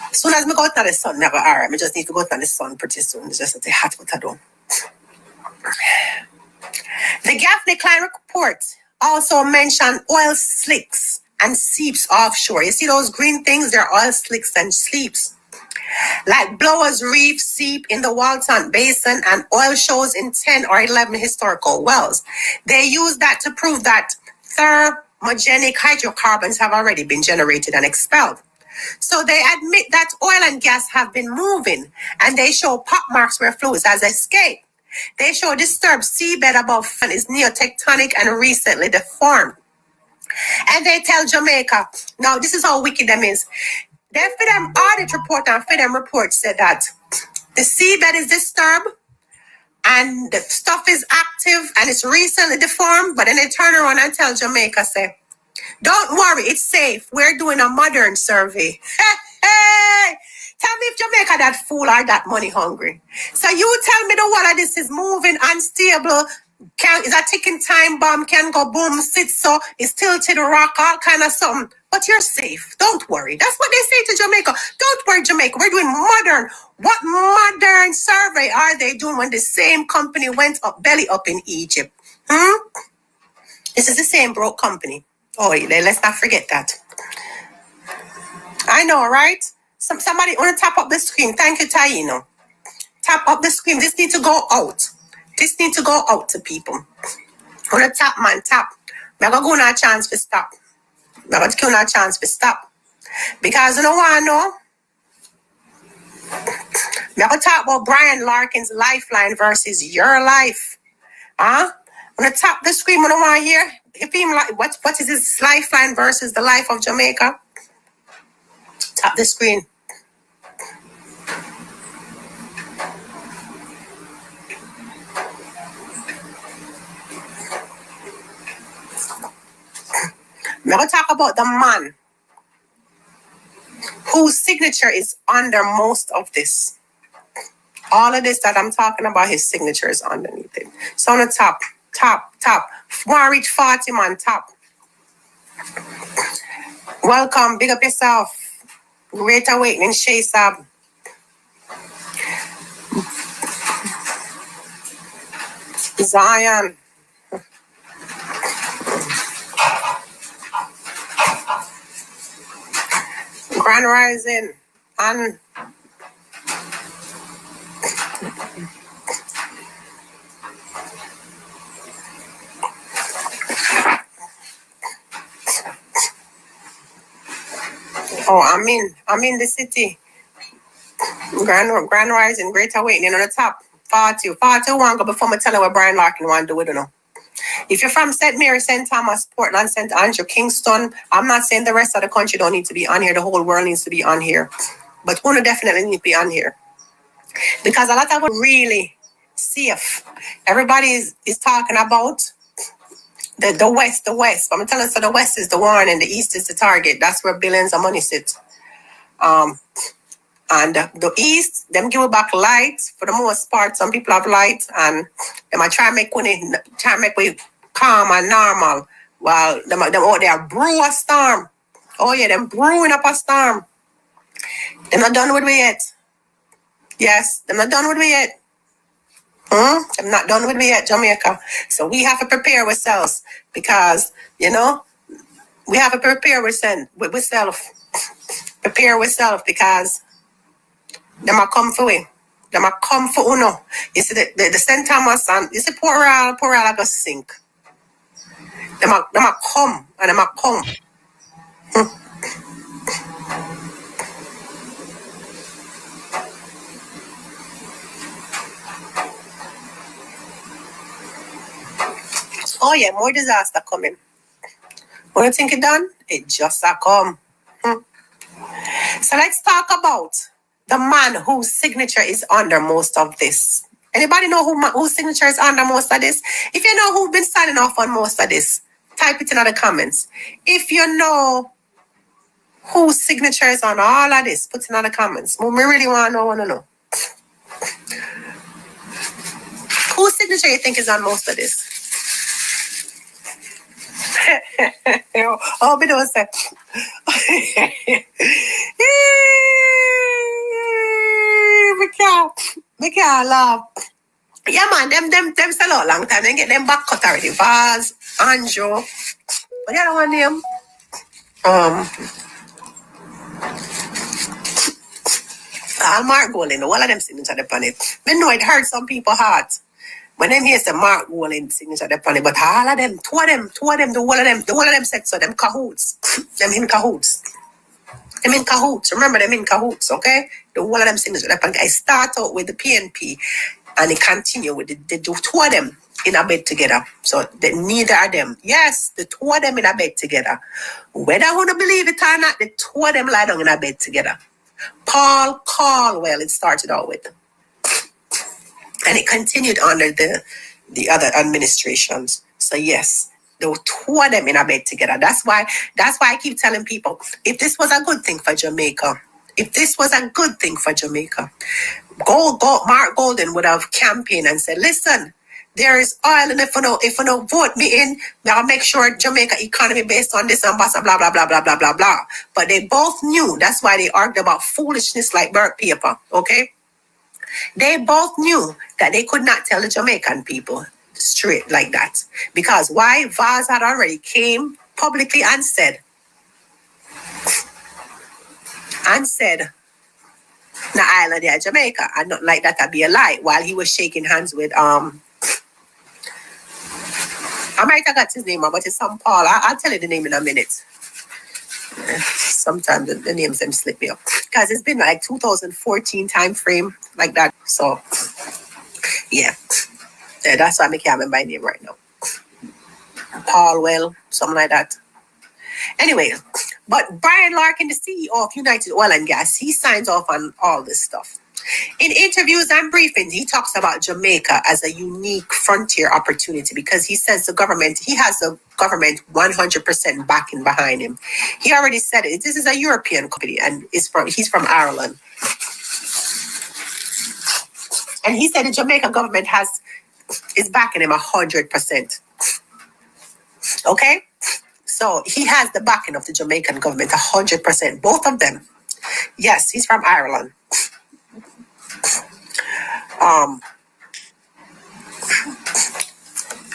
As soon as I go out to the sun, I go, all right, I just need to go out to the sun pretty soon. It's just a hot what I do. The Gaffney Klein report also mentioned oil slicks and seeps offshore. You see those green things? They're oil slicks and seeps. Like Blowers Reef seep in the Walton Basin and oil shows in 10 or 11 historical wells. They use that to prove that thermogenic hydrocarbons have already been generated and expelled. So they admit that oil and gas have been moving, and they show pop marks where fluids has escaped. They show disturbed seabed above and is neotectonic and recently deformed. And they tell Jamaica, now this is how wicked them is. Their FIDEM audit report and FIDEM report said that the seabed is disturbed and the stuff is active and it's recently deformed, but then they turn around and tell Jamaica, say, don't worry, it's safe. We're doing a modern survey. Hey, tell me if Jamaica that fool or that money hungry. So you tell me the water this is moving, unstable, is a ticking time bomb, can go boom, sit so, it's tilted, rock, all kind of something. But you're safe. Don't worry. That's what they say to Jamaica. Don't worry, Jamaica. We're doing modern. What modern survey are they doing when the same company went up, belly up in Egypt? This is the same broke company. Oh, let's not forget that. I know, right? Somebody want to tap up the screen. Thank you, Taino. Tap up the screen. This needs to go out. This needs to go out to people. Want to tap, man, tap. I'm going to go on a chance to stop. I'm going to give a chance to stop. Because you know what I know? I'm going to talk about Brian Larkin's lifeline versus your life. I'm going to tap the screen when I want to hear. If him like, what is his lifeline versus the life of Jamaica? Tap the screen. I'm going to talk about the man whose signature is under most of this. All of this that I'm talking about, his signature is underneath it. So on the top. Want to reach 40, man, top. Welcome, big up yourself. Great Awakening, Shay Sab. Zion. Grand Rising. And oh, I'm in the city. Grand Rising, Great Awakening on the top. 40 want to go before me tell you what Brian Larkin want to do, you know. If you're from St. Mary, St. Thomas, Portland, St. Andrew, Kingston, I'm not saying the rest of the country don't need to be on here. The whole world needs to be on here. But one definitely need to be on here. Because a lot of them really safe. Everybody is talking about the West. But I'm telling you, so the West is the one and the East is the target. That's where billions of money sit. And the East, them give back light for the most part. Some people have light and they might try to make we calm and normal. While them out there brew a storm. Oh yeah, them brewing up a storm. They're not done with me yet. Yes, they're not done with me yet. I'm not done with me yet, Jamaica. So we have to prepare ourselves because, you know, we have to prepare ourselves. Prepare ourselves because them are come for we. Them are come for uno. You see the St. Thomas and you see poor I go sink. Them are come and them are come. Oh yeah, more disaster coming. When you think it done, it just a come. So let's talk about the man whose signature is under most of this. Anybody know whose signature is under most of this? If you know who's been signing off on most of this, type it in the comments. If you know whose signature is on all of this, put it in the comments. We really want to know. Whose signature you think is on most of this? Oh, me don't say. Me can't laugh. Yeah, man, them sell out long time. They get them back cut already. Vaz, Anjo. What the other one name? Mark Golden. All of them signature upon it. Me know it hurt some people's heart when them hear some Mark Golden signature upon it. But all of them, two of them, the whole of them sex so them cahoots. Them in cahoots. Them in cahoots. Remember them in cahoots, okay? The whole of them signature upon it. I start out with the PNP and it continue with the two of them in a bed together. So neither of them. Yes, the two of them in a bed together. Whether I want to believe it or not, the two of them lie down in a bed together. Paul Caldwell, it started out with. And it continued under the other administrations. So yes, the two of them in a bed together. That's why I keep telling people, if this was a good thing for Jamaica, Mark Golden would have campaigned and said, listen, there is oil, and if you don't vote me in, I'll make sure Jamaica economy based on this and blah, blah, blah, blah, blah, blah, blah, blah. But they both knew. That's why they argued about foolishness like burnt paper, okay? They both knew that they could not tell the Jamaican people straight like that. Because why? Vaz had already came publicly and said, the island there, Jamaica, and not like that I'd be a lie, while he was shaking hands with I might have got his name, but it's some Paul. I'll tell you the name in a minute. Sometimes the names them slip me up. Because it's been like 2014 time frame, like that. So, yeah. That's why I can't remember my name right now. Paul, something like that. Anyway, but Brian Larkin, the CEO of United Oil and Gas, he signs off on all this stuff. In interviews and briefings, he talks about Jamaica as a unique frontier opportunity because he says he has the government 100% backing behind him. He already said it. This is a European company and he's from Ireland. And he said the Jamaican government is backing him 100%. Okay? So he has the backing of the Jamaican government 100%. Both of them. Yes, he's from Ireland.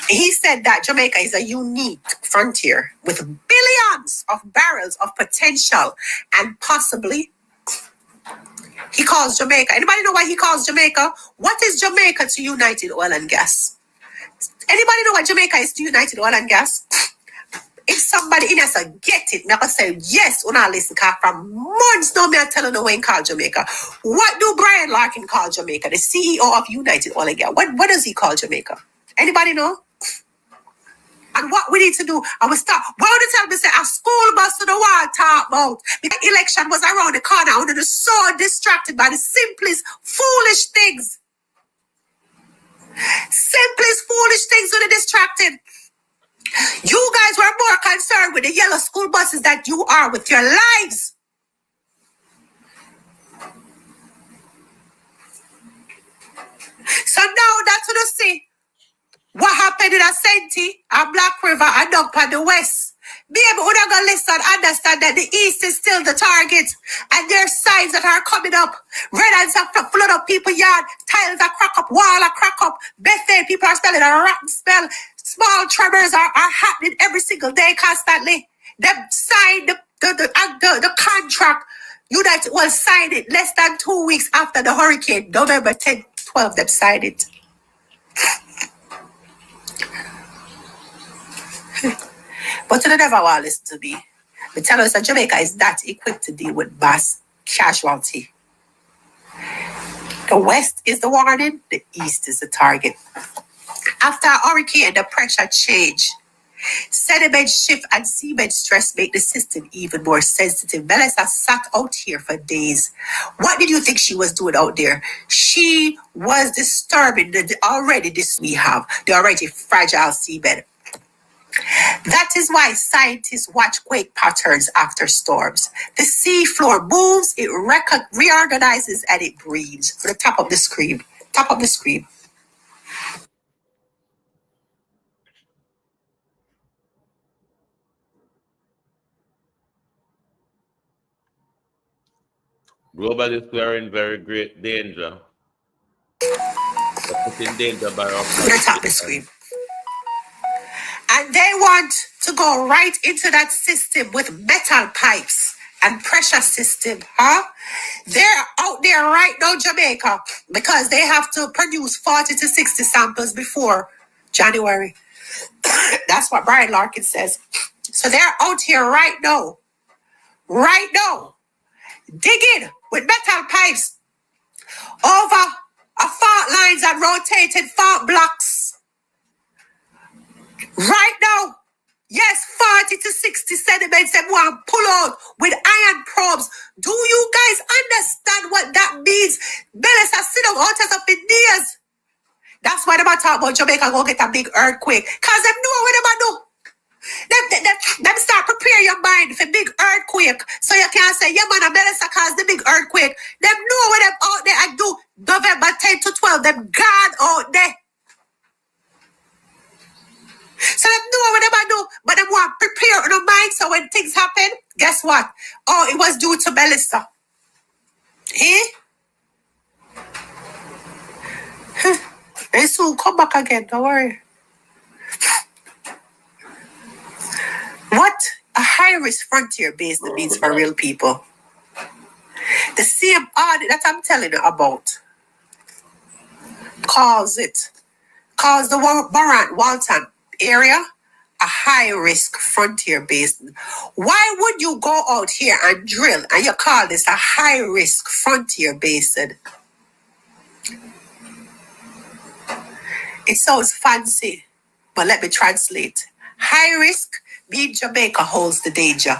He said that Jamaica is a unique frontier with billions of barrels of potential and possibly he calls Jamaica. Anybody know why he calls Jamaica? What is Jamaica to United Oil and Gas? Anybody know what Jamaica is to United Oil and Gas? If somebody in us get it, I'm going to say, yes, when I listen, because from months now, I'm telling you when call Jamaica. What do Brian Larkin call Jamaica? The CEO of United Oil and Gas. What does he call Jamaica? Anybody know? And what we need to do, I will start. Why would you tell me, say, a school bus to the wall talk about? Because the election was around the corner. I was so distracted by the simplest, foolish things. Simplest, foolish things when they're distracted. You guys were more concerned with the yellow school buses than you are with your lives. So now that's what you see. What happened in Ascenty, a Black River, and up on the west. Be able to listen, understand that the east is still the target. And there are signs that are coming up. Red ants have flood up people's yard. Tiles are crack up. Wall are crack up. Bethany people are spelling a rotten spell. Small tremors are happening every single day constantly. Them signed the contract. United will sign it less than 2 weeks after the hurricane. November 10, 12, them signed it. But you never want to listen to me. But tell us that Jamaica is not equipped to deal with mass casualty. The west is the warning, the east is the target. After a hurricane, the pressure change. Sediment shift and seabed stress make the system even more sensitive. Melissa sat out here for days. What did you think she was doing out there? She was disturbing the already fragile seabed. That is why scientists watch quake patterns after storms. The sea floor moves, it reorganizes, and it breathes. For the top of the screen. Top of the screen. Globalists, we are in very great danger. We're put in danger by our The top the politicians. screen. And they want to go right into that system with metal pipes and pressure system, huh? They're out there right now, Jamaica, because they have to produce 40 to 60 samples before January. That's what Brian Larkin says. So they're out here right now, digging with metal pipes over a fault lines and rotated fault blocks. Right now, yes, 40 to 60 sediments they want to pull out with iron probes. Do you guys understand what that means? Bellis are sitting out as up in days. That's why they talk about Jamaica go get a big earthquake. Because they know what they do. Them start prepare your mind for big earthquake. So you can't say, yeah, man, Bellis cause the big earthquake. Them know what them out there and do November 10 to 12. Them God out there. So they know what they do, but they want to prepare in the mind so when things happen, guess what? Oh, it was due to Melissa. They soon come back again, don't worry. What a high-risk frontier base means for real people. The same audit that I'm telling you about calls the Warren Walton area a high-risk frontier basin. Why would you go out here and drill and you call this a high-risk frontier basin? It sounds fancy, but let me translate. High risk means Jamaica holds the danger.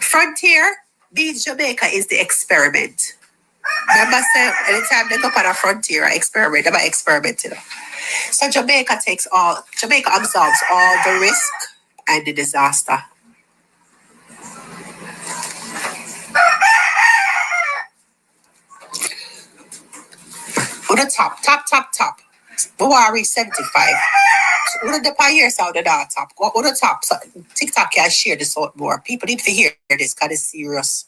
Frontier means Jamaica is the experiment. Remember, say, anytime they go on a frontier, I experiment, they're experimenting. So Jamaica absorbs all the risk and the disaster. On the top. Buhari 75. One of the pioneers out the top. Go on the top. So TikTok can share this out more. People need to hear this because it's serious.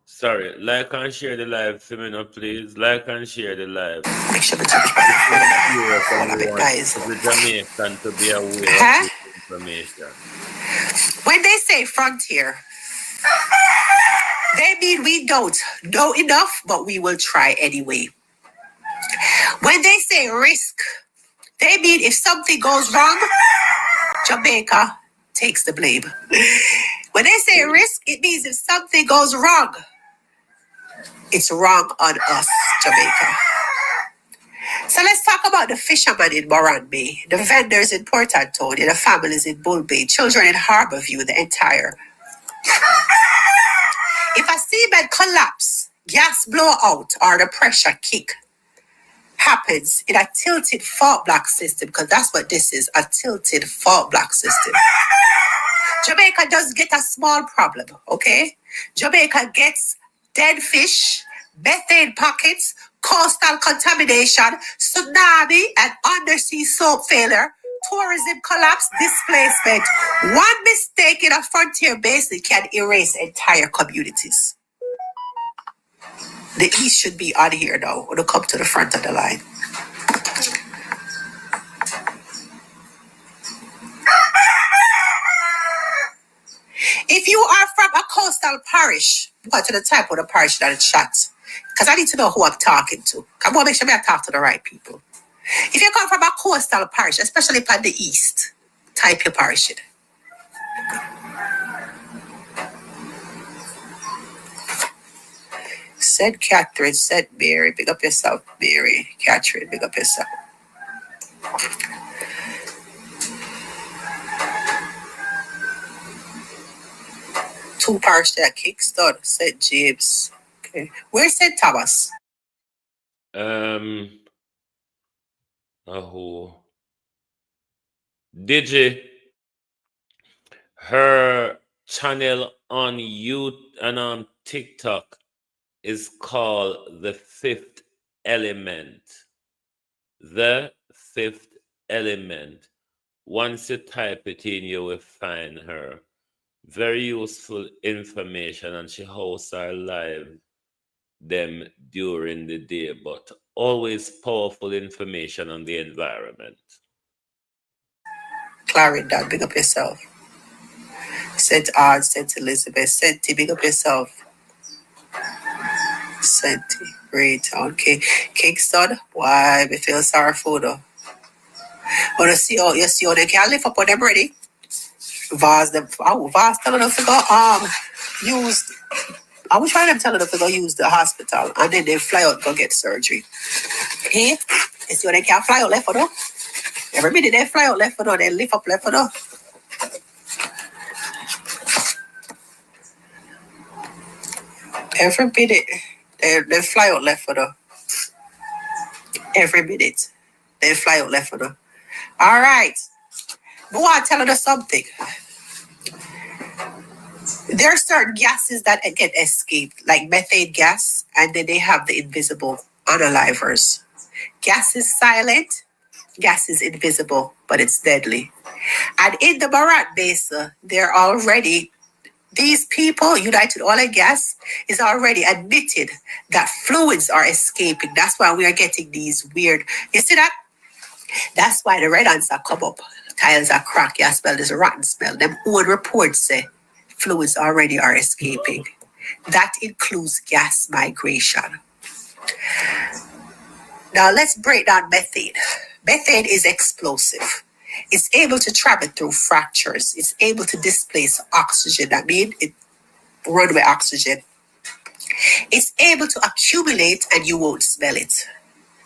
Sorry, like and share the live, Femino, please. Like and share the live. Make sure the touch guys. The Jamaican to be aware of this information. When they say frontier, they mean we don't know enough, but we will try anyway. When they say risk, they mean if something goes wrong, Jamaica takes the blame. When they say risk, it means if something goes wrong, it's wrong on us, Jamaica. So let's talk about the fishermen in Moran Bay, the vendors in Port Antonio, the families in Bull Bay, children in Harborview, the entire. If a seabed collapse, gas blowout, or the pressure kick happens in a tilted fault block system, because that's what this is, a tilted fault block system. Jamaica does get a small problem, okay? Jamaica gets dead fish, methane pockets, coastal contamination, tsunami and undersea soap failure, tourism collapse, displacement. One mistake in a frontier basin can erase entire communities. The East should be on here now, or to come to the front of the line. If you are from a coastal parish, go to the type of the parish that it's shot. Because I need to know who I'm talking to. I want to make sure I talk to the right people. If you come from a coastal parish, especially from the east, type your parish in. Said Catherine, said Mary, big up yourself, Mary. Catherine, big up yourself. Two parishes that Kingston, St. James. Okay. Where's St. Thomas? Digi, her channel on YouTube and on TikTok is called The Fifth Element. The Fifth Element. Once you type it in, you will find her. Very useful information, and she hosts our live them during the day, but always powerful information on the environment. Clarendon, big up yourself. St. St. Elizabeth, Senti, big up yourself. Senti, Raytown, okay. Kingston, why me feel sorry for them. But you see how they can lift up on them ready. Vast telling them to go use. I was trying to tell them to go use the hospital, and then they fly out go get surgery. Hey, you see how they can fly out left for them. Every minute they fly out left for them, they lift up left for them. Every minute they fly out left for them. Every minute they fly out left for them. All right, but I want to tell you something. There are certain gases that get escaped, like methane gas, and then they have the invisible unalivers. Gas is silent, gas is invisible, but it's deadly. And in the Barat Basin, these people, United Oil and Gas, is already admitted that fluids are escaping. That's why we are getting these weird, you see that? That's why the red ants are come up, tiles are cracked, you smell this rotten smell. Them own reports say fluids already are escaping. That includes gas migration. Now let's break down methane. Methane is explosive. It's able to travel through fractures. It's able to displace oxygen. That means it runs with oxygen. It's able to accumulate and you won't smell it.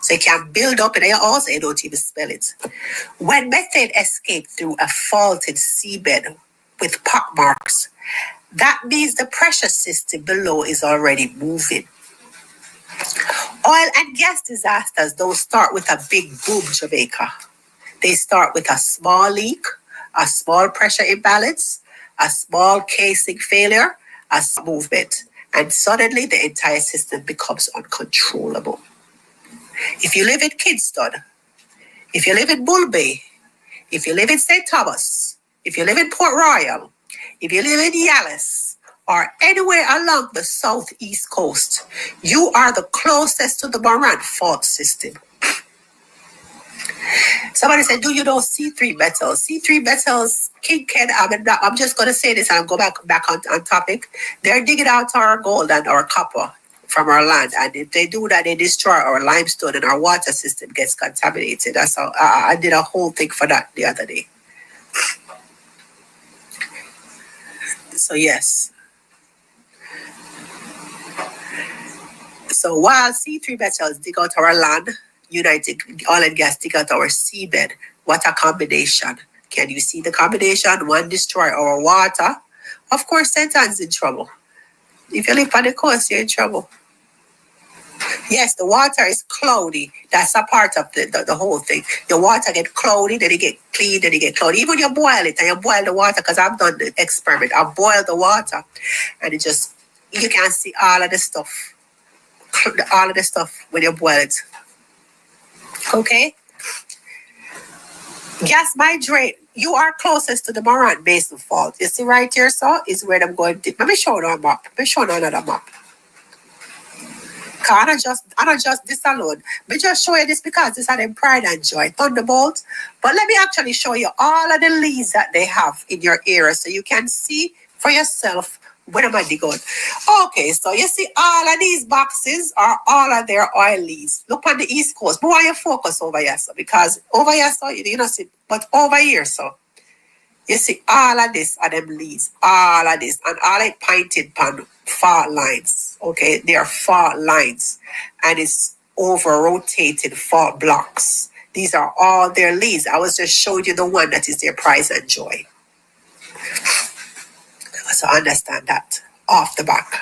So it can build up in your house and you don't even smell it. When methane escapes through a faulted seabed with pock marks, that means the pressure system below is already moving. Oil and gas disasters don't start with a big boom, Jamaica. They start with a small leak, a small pressure imbalance, a small casing failure, a small movement, and suddenly the entire system becomes uncontrollable. If you live in Kingston, if you live in Bull Bay, if you live in St. Thomas, if you live in Port Royal, if you live in Yalis, or anywhere along the southeast coast, you are the closest to the Morant fault system. Somebody said, do you know C3 metals? C3 metals, King Ken, I'm just going to say this and I'll go back on topic. They're digging out our gold and our copper from our land. And if they do that, they destroy our limestone and our water system gets contaminated. That's how I did a whole thing for that the other day. So yes. So while C3 metals dig out our land, United Oil and Gas dig out our seabed, what a combination. Can you see the combination? One destroy our water. Of course, St. Anne's in trouble. If you live on the coast, you're in trouble. Yes, the water is cloudy. That's a part of the whole thing. The water get cloudy, then it get clean, then it get cloudy. Even you boil it, and you boil the water, because I've done the experiment. I boiled the water, and it just, you can see all of the stuff when you boil it. Okay? Gas migrate. You are closest to the Morant Basin Fault. You see right here, so is where I'm going to. Let me show you a map. Let me show you another map. I don't just this alone. We just show you this because this are them pride and joy. Thunderbolt. But let me actually show you all of the leads that they have in your area so you can see for yourself when am I digging. Okay, so you see all of these boxes are all of their oil leads. Look on the East Coast. But why you focus over here, so? Because over here, so you don't see, but over here, so you see all of this are them leads, all of this, and all it pointed on fault lines. Okay, they are fault lines, and it's over rotated fault blocks. These are all their leads. I was just showing you the one that is their prize and joy. So understand that off the back.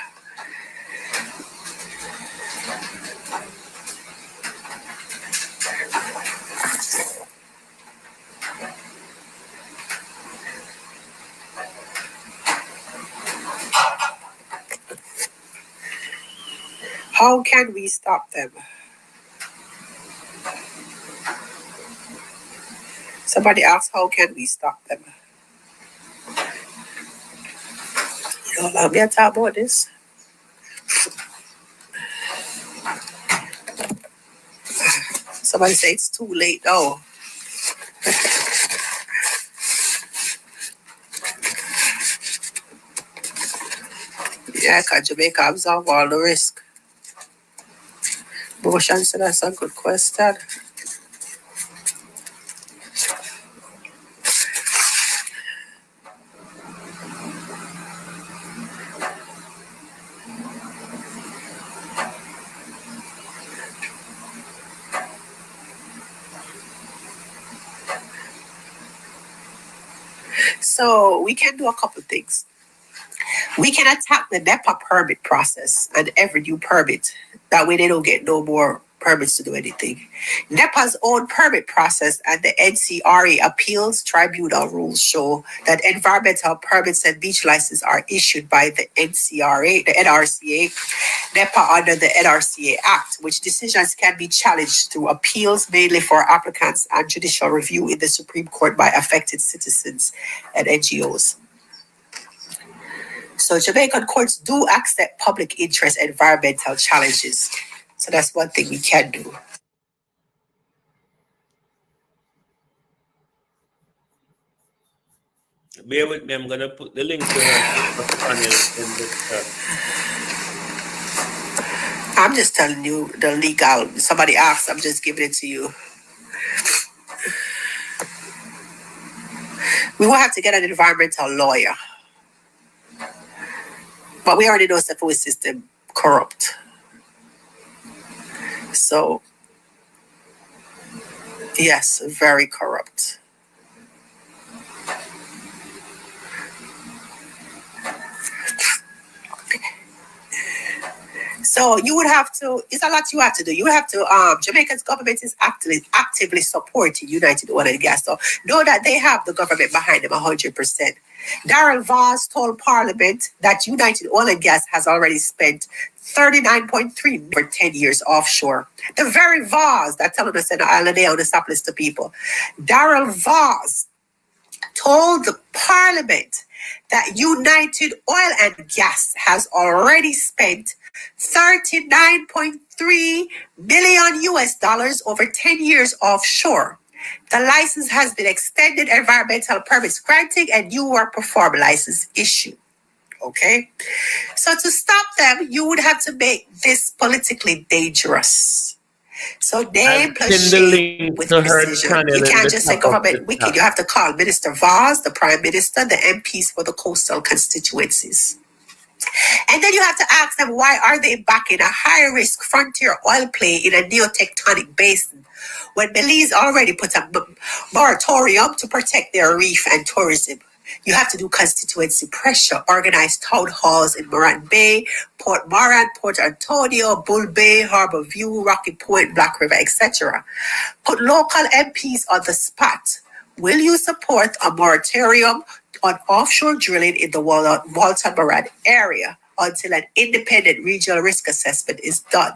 How can we stop them? Somebody asked, how can we stop them? You don't allow me to talk about this. Somebody say it's too late. No. Yeah, because Jamaica absorb all the risk. Motion said that's a good question. So we can do a couple things. We can attack the NEPA permit process and every new permit. That way they don't get no more permits to do anything. NEPA's own permit process and the NCRA Appeals Tribunal rules show that environmental permits and beach licenses are issued by the NCRA, the NRCA, NEPA under the NRCA Act, which decisions can be challenged through appeals, mainly for applicants, and judicial review in the Supreme Court by affected citizens and NGOs. So Jamaican courts do accept public interest environmental challenges. So that's one thing we can do. Bear with me, I'm going to put the link to her panel in the chat. I'm just telling you the legal. Somebody asked, I'm just giving it to you. We will have to get an environmental lawyer. But we already know the food system corrupt. So, yes, very corrupt. So you would have to, it's a lot you have to do. You have to, Jamaica's government is actively supporting United Oil and Gas. So know that they have the government behind them 100%. Darrell Vaz told Parliament that United Oil and Gas has already spent 39.3 for 10 years offshore. The very Vaz that telling us in the island they on the stop list of people. Darrell Vaz told the Parliament that United Oil and Gas has already spent $39.3 million US over 10 years offshore. The license has been extended, environmental permits granting, and new work perform license issued. Okay? So to stop them, you would have to make this politically dangerous. So name plus shame with precision. You can't just say government wicked. You have to call Minister Vaz, the Prime Minister, the MPs for the coastal constituencies. And then you have to ask them, why are they backing a high-risk frontier oil play in a neotectonic basin when Belize already put a moratorium to protect their reef and tourism? You have to do constituency pressure, organize town halls in Moran Bay, Port Moran, Port Antonio, Bull Bay, Harbour View, Rocky Point, Black River, etc. Put local MPs on the spot. Will you support a moratorium on offshore drilling in the Walton Moran area until an independent regional risk assessment is done?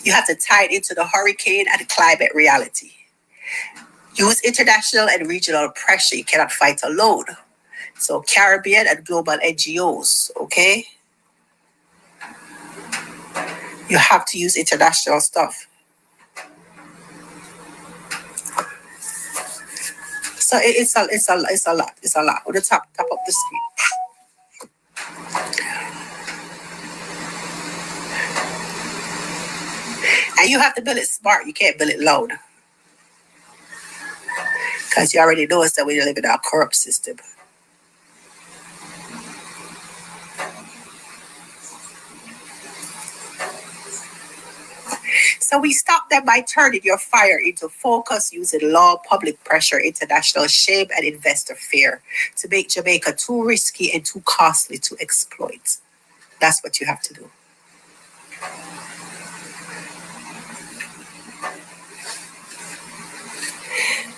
You have to tie it into the hurricane and climate reality. Use international and regional pressure. You cannot fight alone. So Caribbean and global NGOs, okay? You have to use international stuff. So it's a lot. It's a lot. On the top of the screen. And you have to build it smart. You can't build it loud. Because you already know that we live in a corrupt system. So we stop them by turning your fire into focus, using law, public pressure, international shame, and investor fear to make Jamaica too risky and too costly to exploit. That's what you have to do.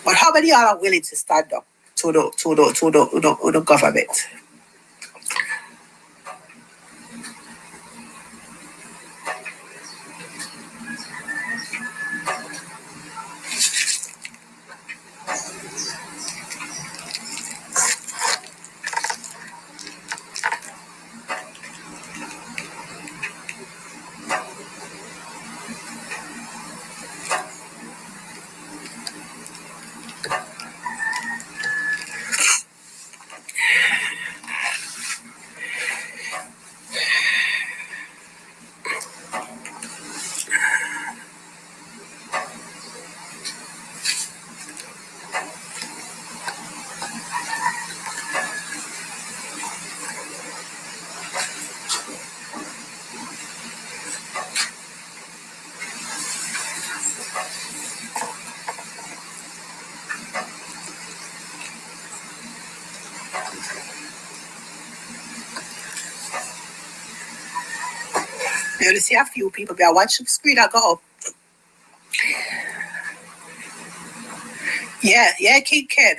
But how many of y'all are willing to stand up to the government? You see a few people, I watch the screen, I go up. Yeah, King Ken.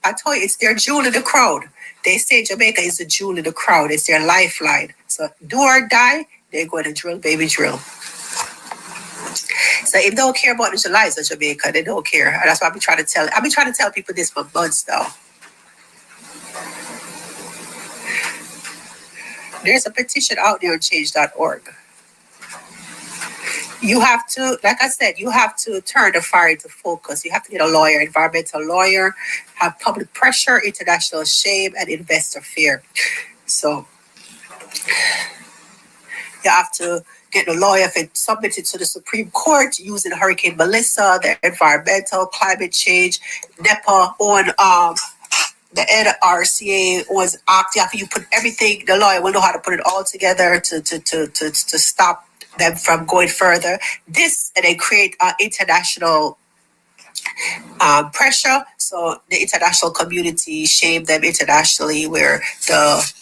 I told you, it's their jewel in the crowd. They say Jamaica is the jewel in the crowd. It's their lifeline. So do or die, they're going to drill, baby, drill. So if they don't care about the lives of Jamaica, they don't care. And that's why I've been trying to tell people this for months now. There's a petition out there on change.org. You have to, like I said, you have to turn the fire into focus. You have to get a lawyer, environmental lawyer, have public pressure, international shame, and investor fear. So you have to get a lawyer and submit it to the Supreme Court using Hurricane Melissa, the environmental, climate change, NEPA on the NRCA was acting after you put everything, the lawyer will know how to put it all together to stop them from going further. This, and they create international pressure. So the international community shame them internationally, where the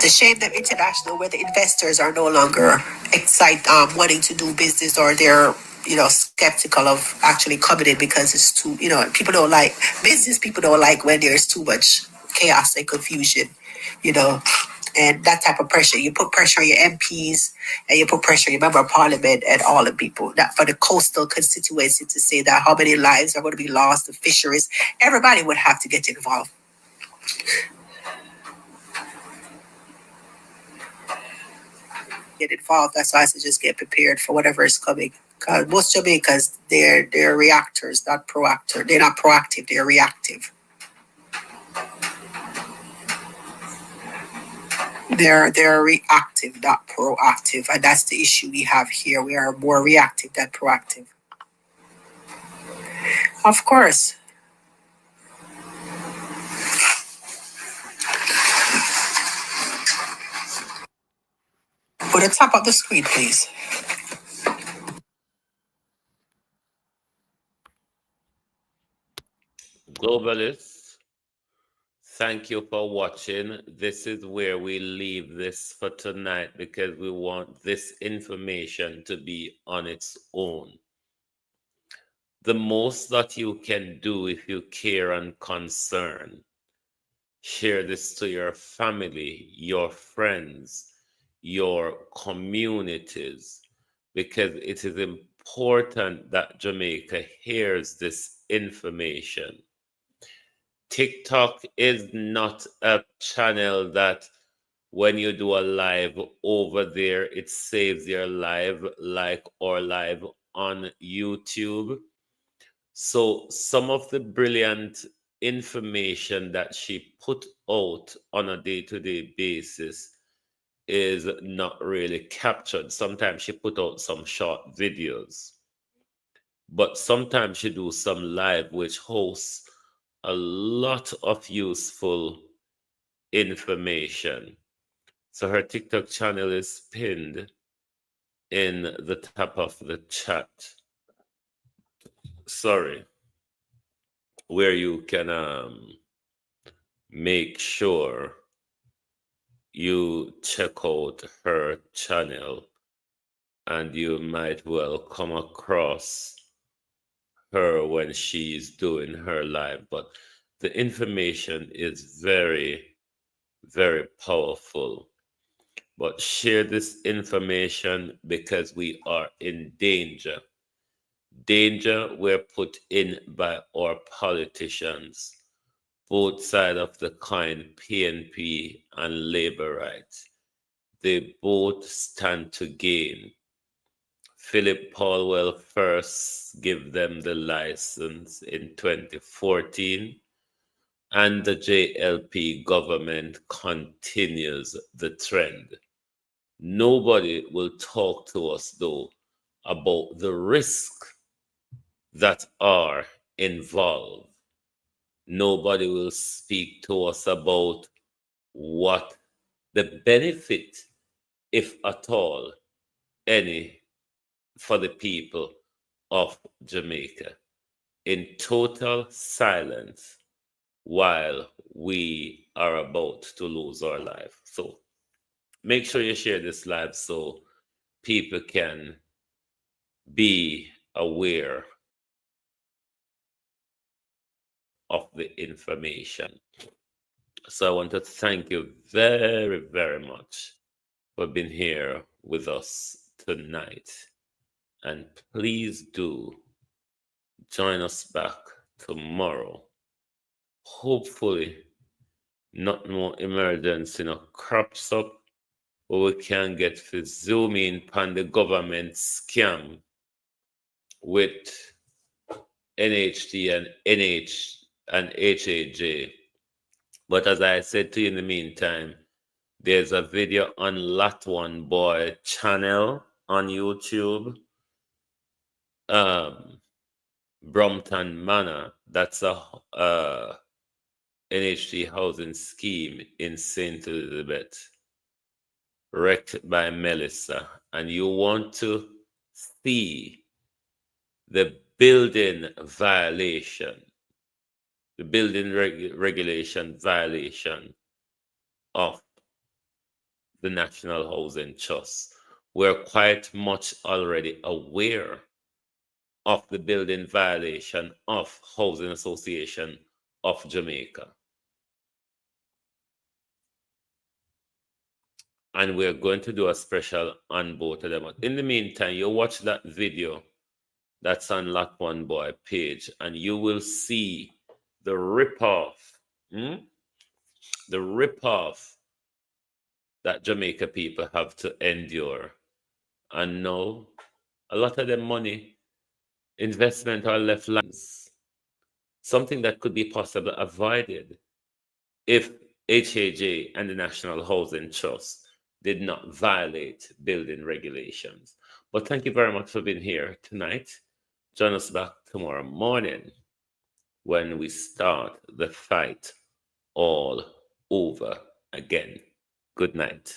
to shame them international, where the investors are no longer excited, wanting to do business, or they're skeptical of actually coming in because it's too, people don't like business. People don't like when there's too much chaos and confusion, and that type of pressure. You put pressure on your MPs, and you put pressure on your member of parliament and all the people. That for the coastal constituency to say that how many lives are going to be lost, the fisheries, everybody would have to get involved. Get involved. That's why I say just get prepared for whatever is coming. Because most Jamaicans, they're reactors, not proactive. They're not proactive. They're reactive. They're reactive, not proactive, and that's the issue we have here. We are more reactive than proactive. Of course. Put the top of the screen, please. Globalists, thank you for watching. This is where we leave this for tonight because we want this information to be on its own. The most that you can do if you care and concern, share this to your family, your friends, your communities, because it is important that Jamaica hears this information. TikTok is not a channel that when you do a live over there, it saves your live like or live on YouTube. So some of the brilliant information that she put out on a day-to-day basis is not really captured. Sometimes she put out some short videos, but sometimes she do some live which hosts a lot of useful information. So her TikTok channel is pinned in the top of the chat. Sorry, where you can make sure you check out her channel, and you might well come across her when she's doing her live. But the information is very, very powerful. But share this information because we are in danger. Danger we're put in by our politicians, both sides of the coin, PNP and labor rights. They both stand to gain. Philip Paulwell first gave them the license in 2014, and the JLP government continues the trend. Nobody will talk to us, though, about the risk that are involved. Nobody will speak to us about what the benefit, if at all, any, for the people of Jamaica in total silence while we are about to lose our life. So make sure you share this live so people can be aware of the information. So I want to thank you very, very much for being here with us tonight. And please do join us back tomorrow. Hopefully, not more emergency crops up where we can get to zoom in on the government scam with NHT and HAJ. But as I said to you in the meantime, there's a video on Lot One Boy channel on YouTube. Brompton Manor, that's a NHT housing scheme in St. Elizabeth, wrecked by Melissa. And you want to see the building violation, the building regulation violation of the National Housing Trust. We're quite much already aware of the building violation of Housing Association of Jamaica. And we're going to do a special on both of them. In the meantime, you watch that video that's on Lot One Boy page, and you will see the ripoff, the ripoff that Jamaica people have to endure. And now, a lot of them money, investment are left lands, something that could be possibly avoided if HAJ and the National Housing Trust did not violate building regulations. But thank you very much for being here tonight. Join us back tomorrow morning when we start the fight all over again. Good night.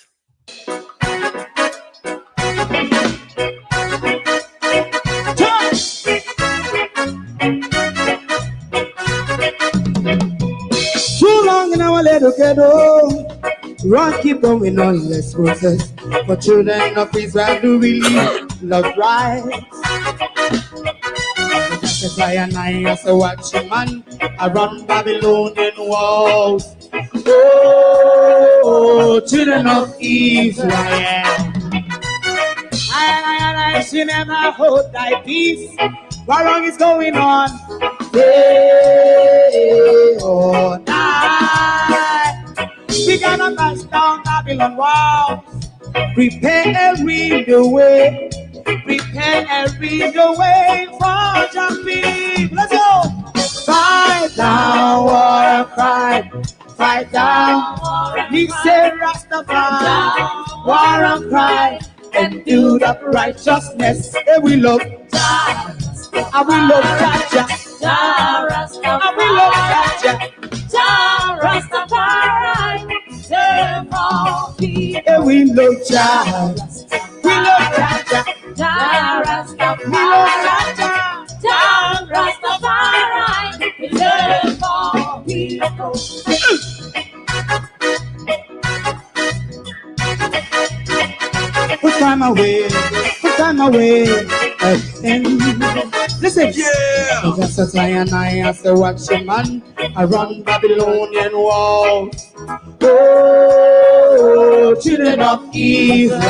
Too long in our little ghetto, run keep going on, let's process. For children of Israel do really love rights. That's why I as a watching man around Babylonian walls. Oh, children of Israel, I should never hold thy peace. What wrong is going on? Day or night, we gonna bust down Babylon walls. Prepare every the way. Prepare every the way for jumping. Let's go. Fight down, war cry. Fight down, he said Rastafari. War and cry and do the righteousness. And we love Jah, and we love Jah. Jah Rastafari, and we love Jah. Jah Rastafari, therefore be. And we love Jah, we love Jah. Jah Rastafari, we love Jah. Jah Rastafari, therefore be. Put time away, put time away. Listen, yeah. Just as I and I as a watching man around Babylonian walls. Oh, children of Israel,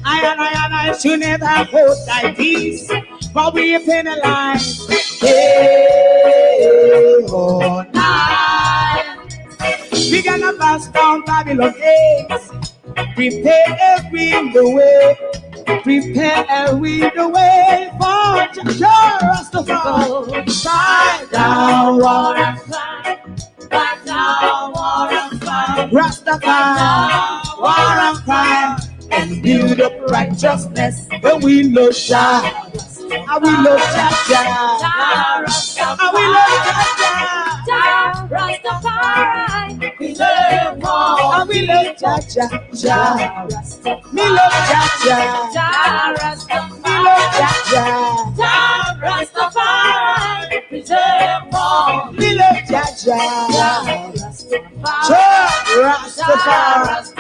I should never hold thy peace, but we penalize day or night. We gonna pass down Babylon gates. Prepare every the way. Prepare every the way for Jah Rastafari. Fight down, war and cry. Fight down, war and cry. Rastafari, war and cry. And build up righteousness. But we love Jah, and we love Jah. And we love Jah. Jah Rastafari. Rastafari, preserve all. And we love Jah Jah, Jah Rastafari. Me love Jah Jah, Jah Rastafari. Me love Jah Jah, Jah Rastafari, preserve all. Me love Jah Jah, Jah Rastafari. Jah Rastafari.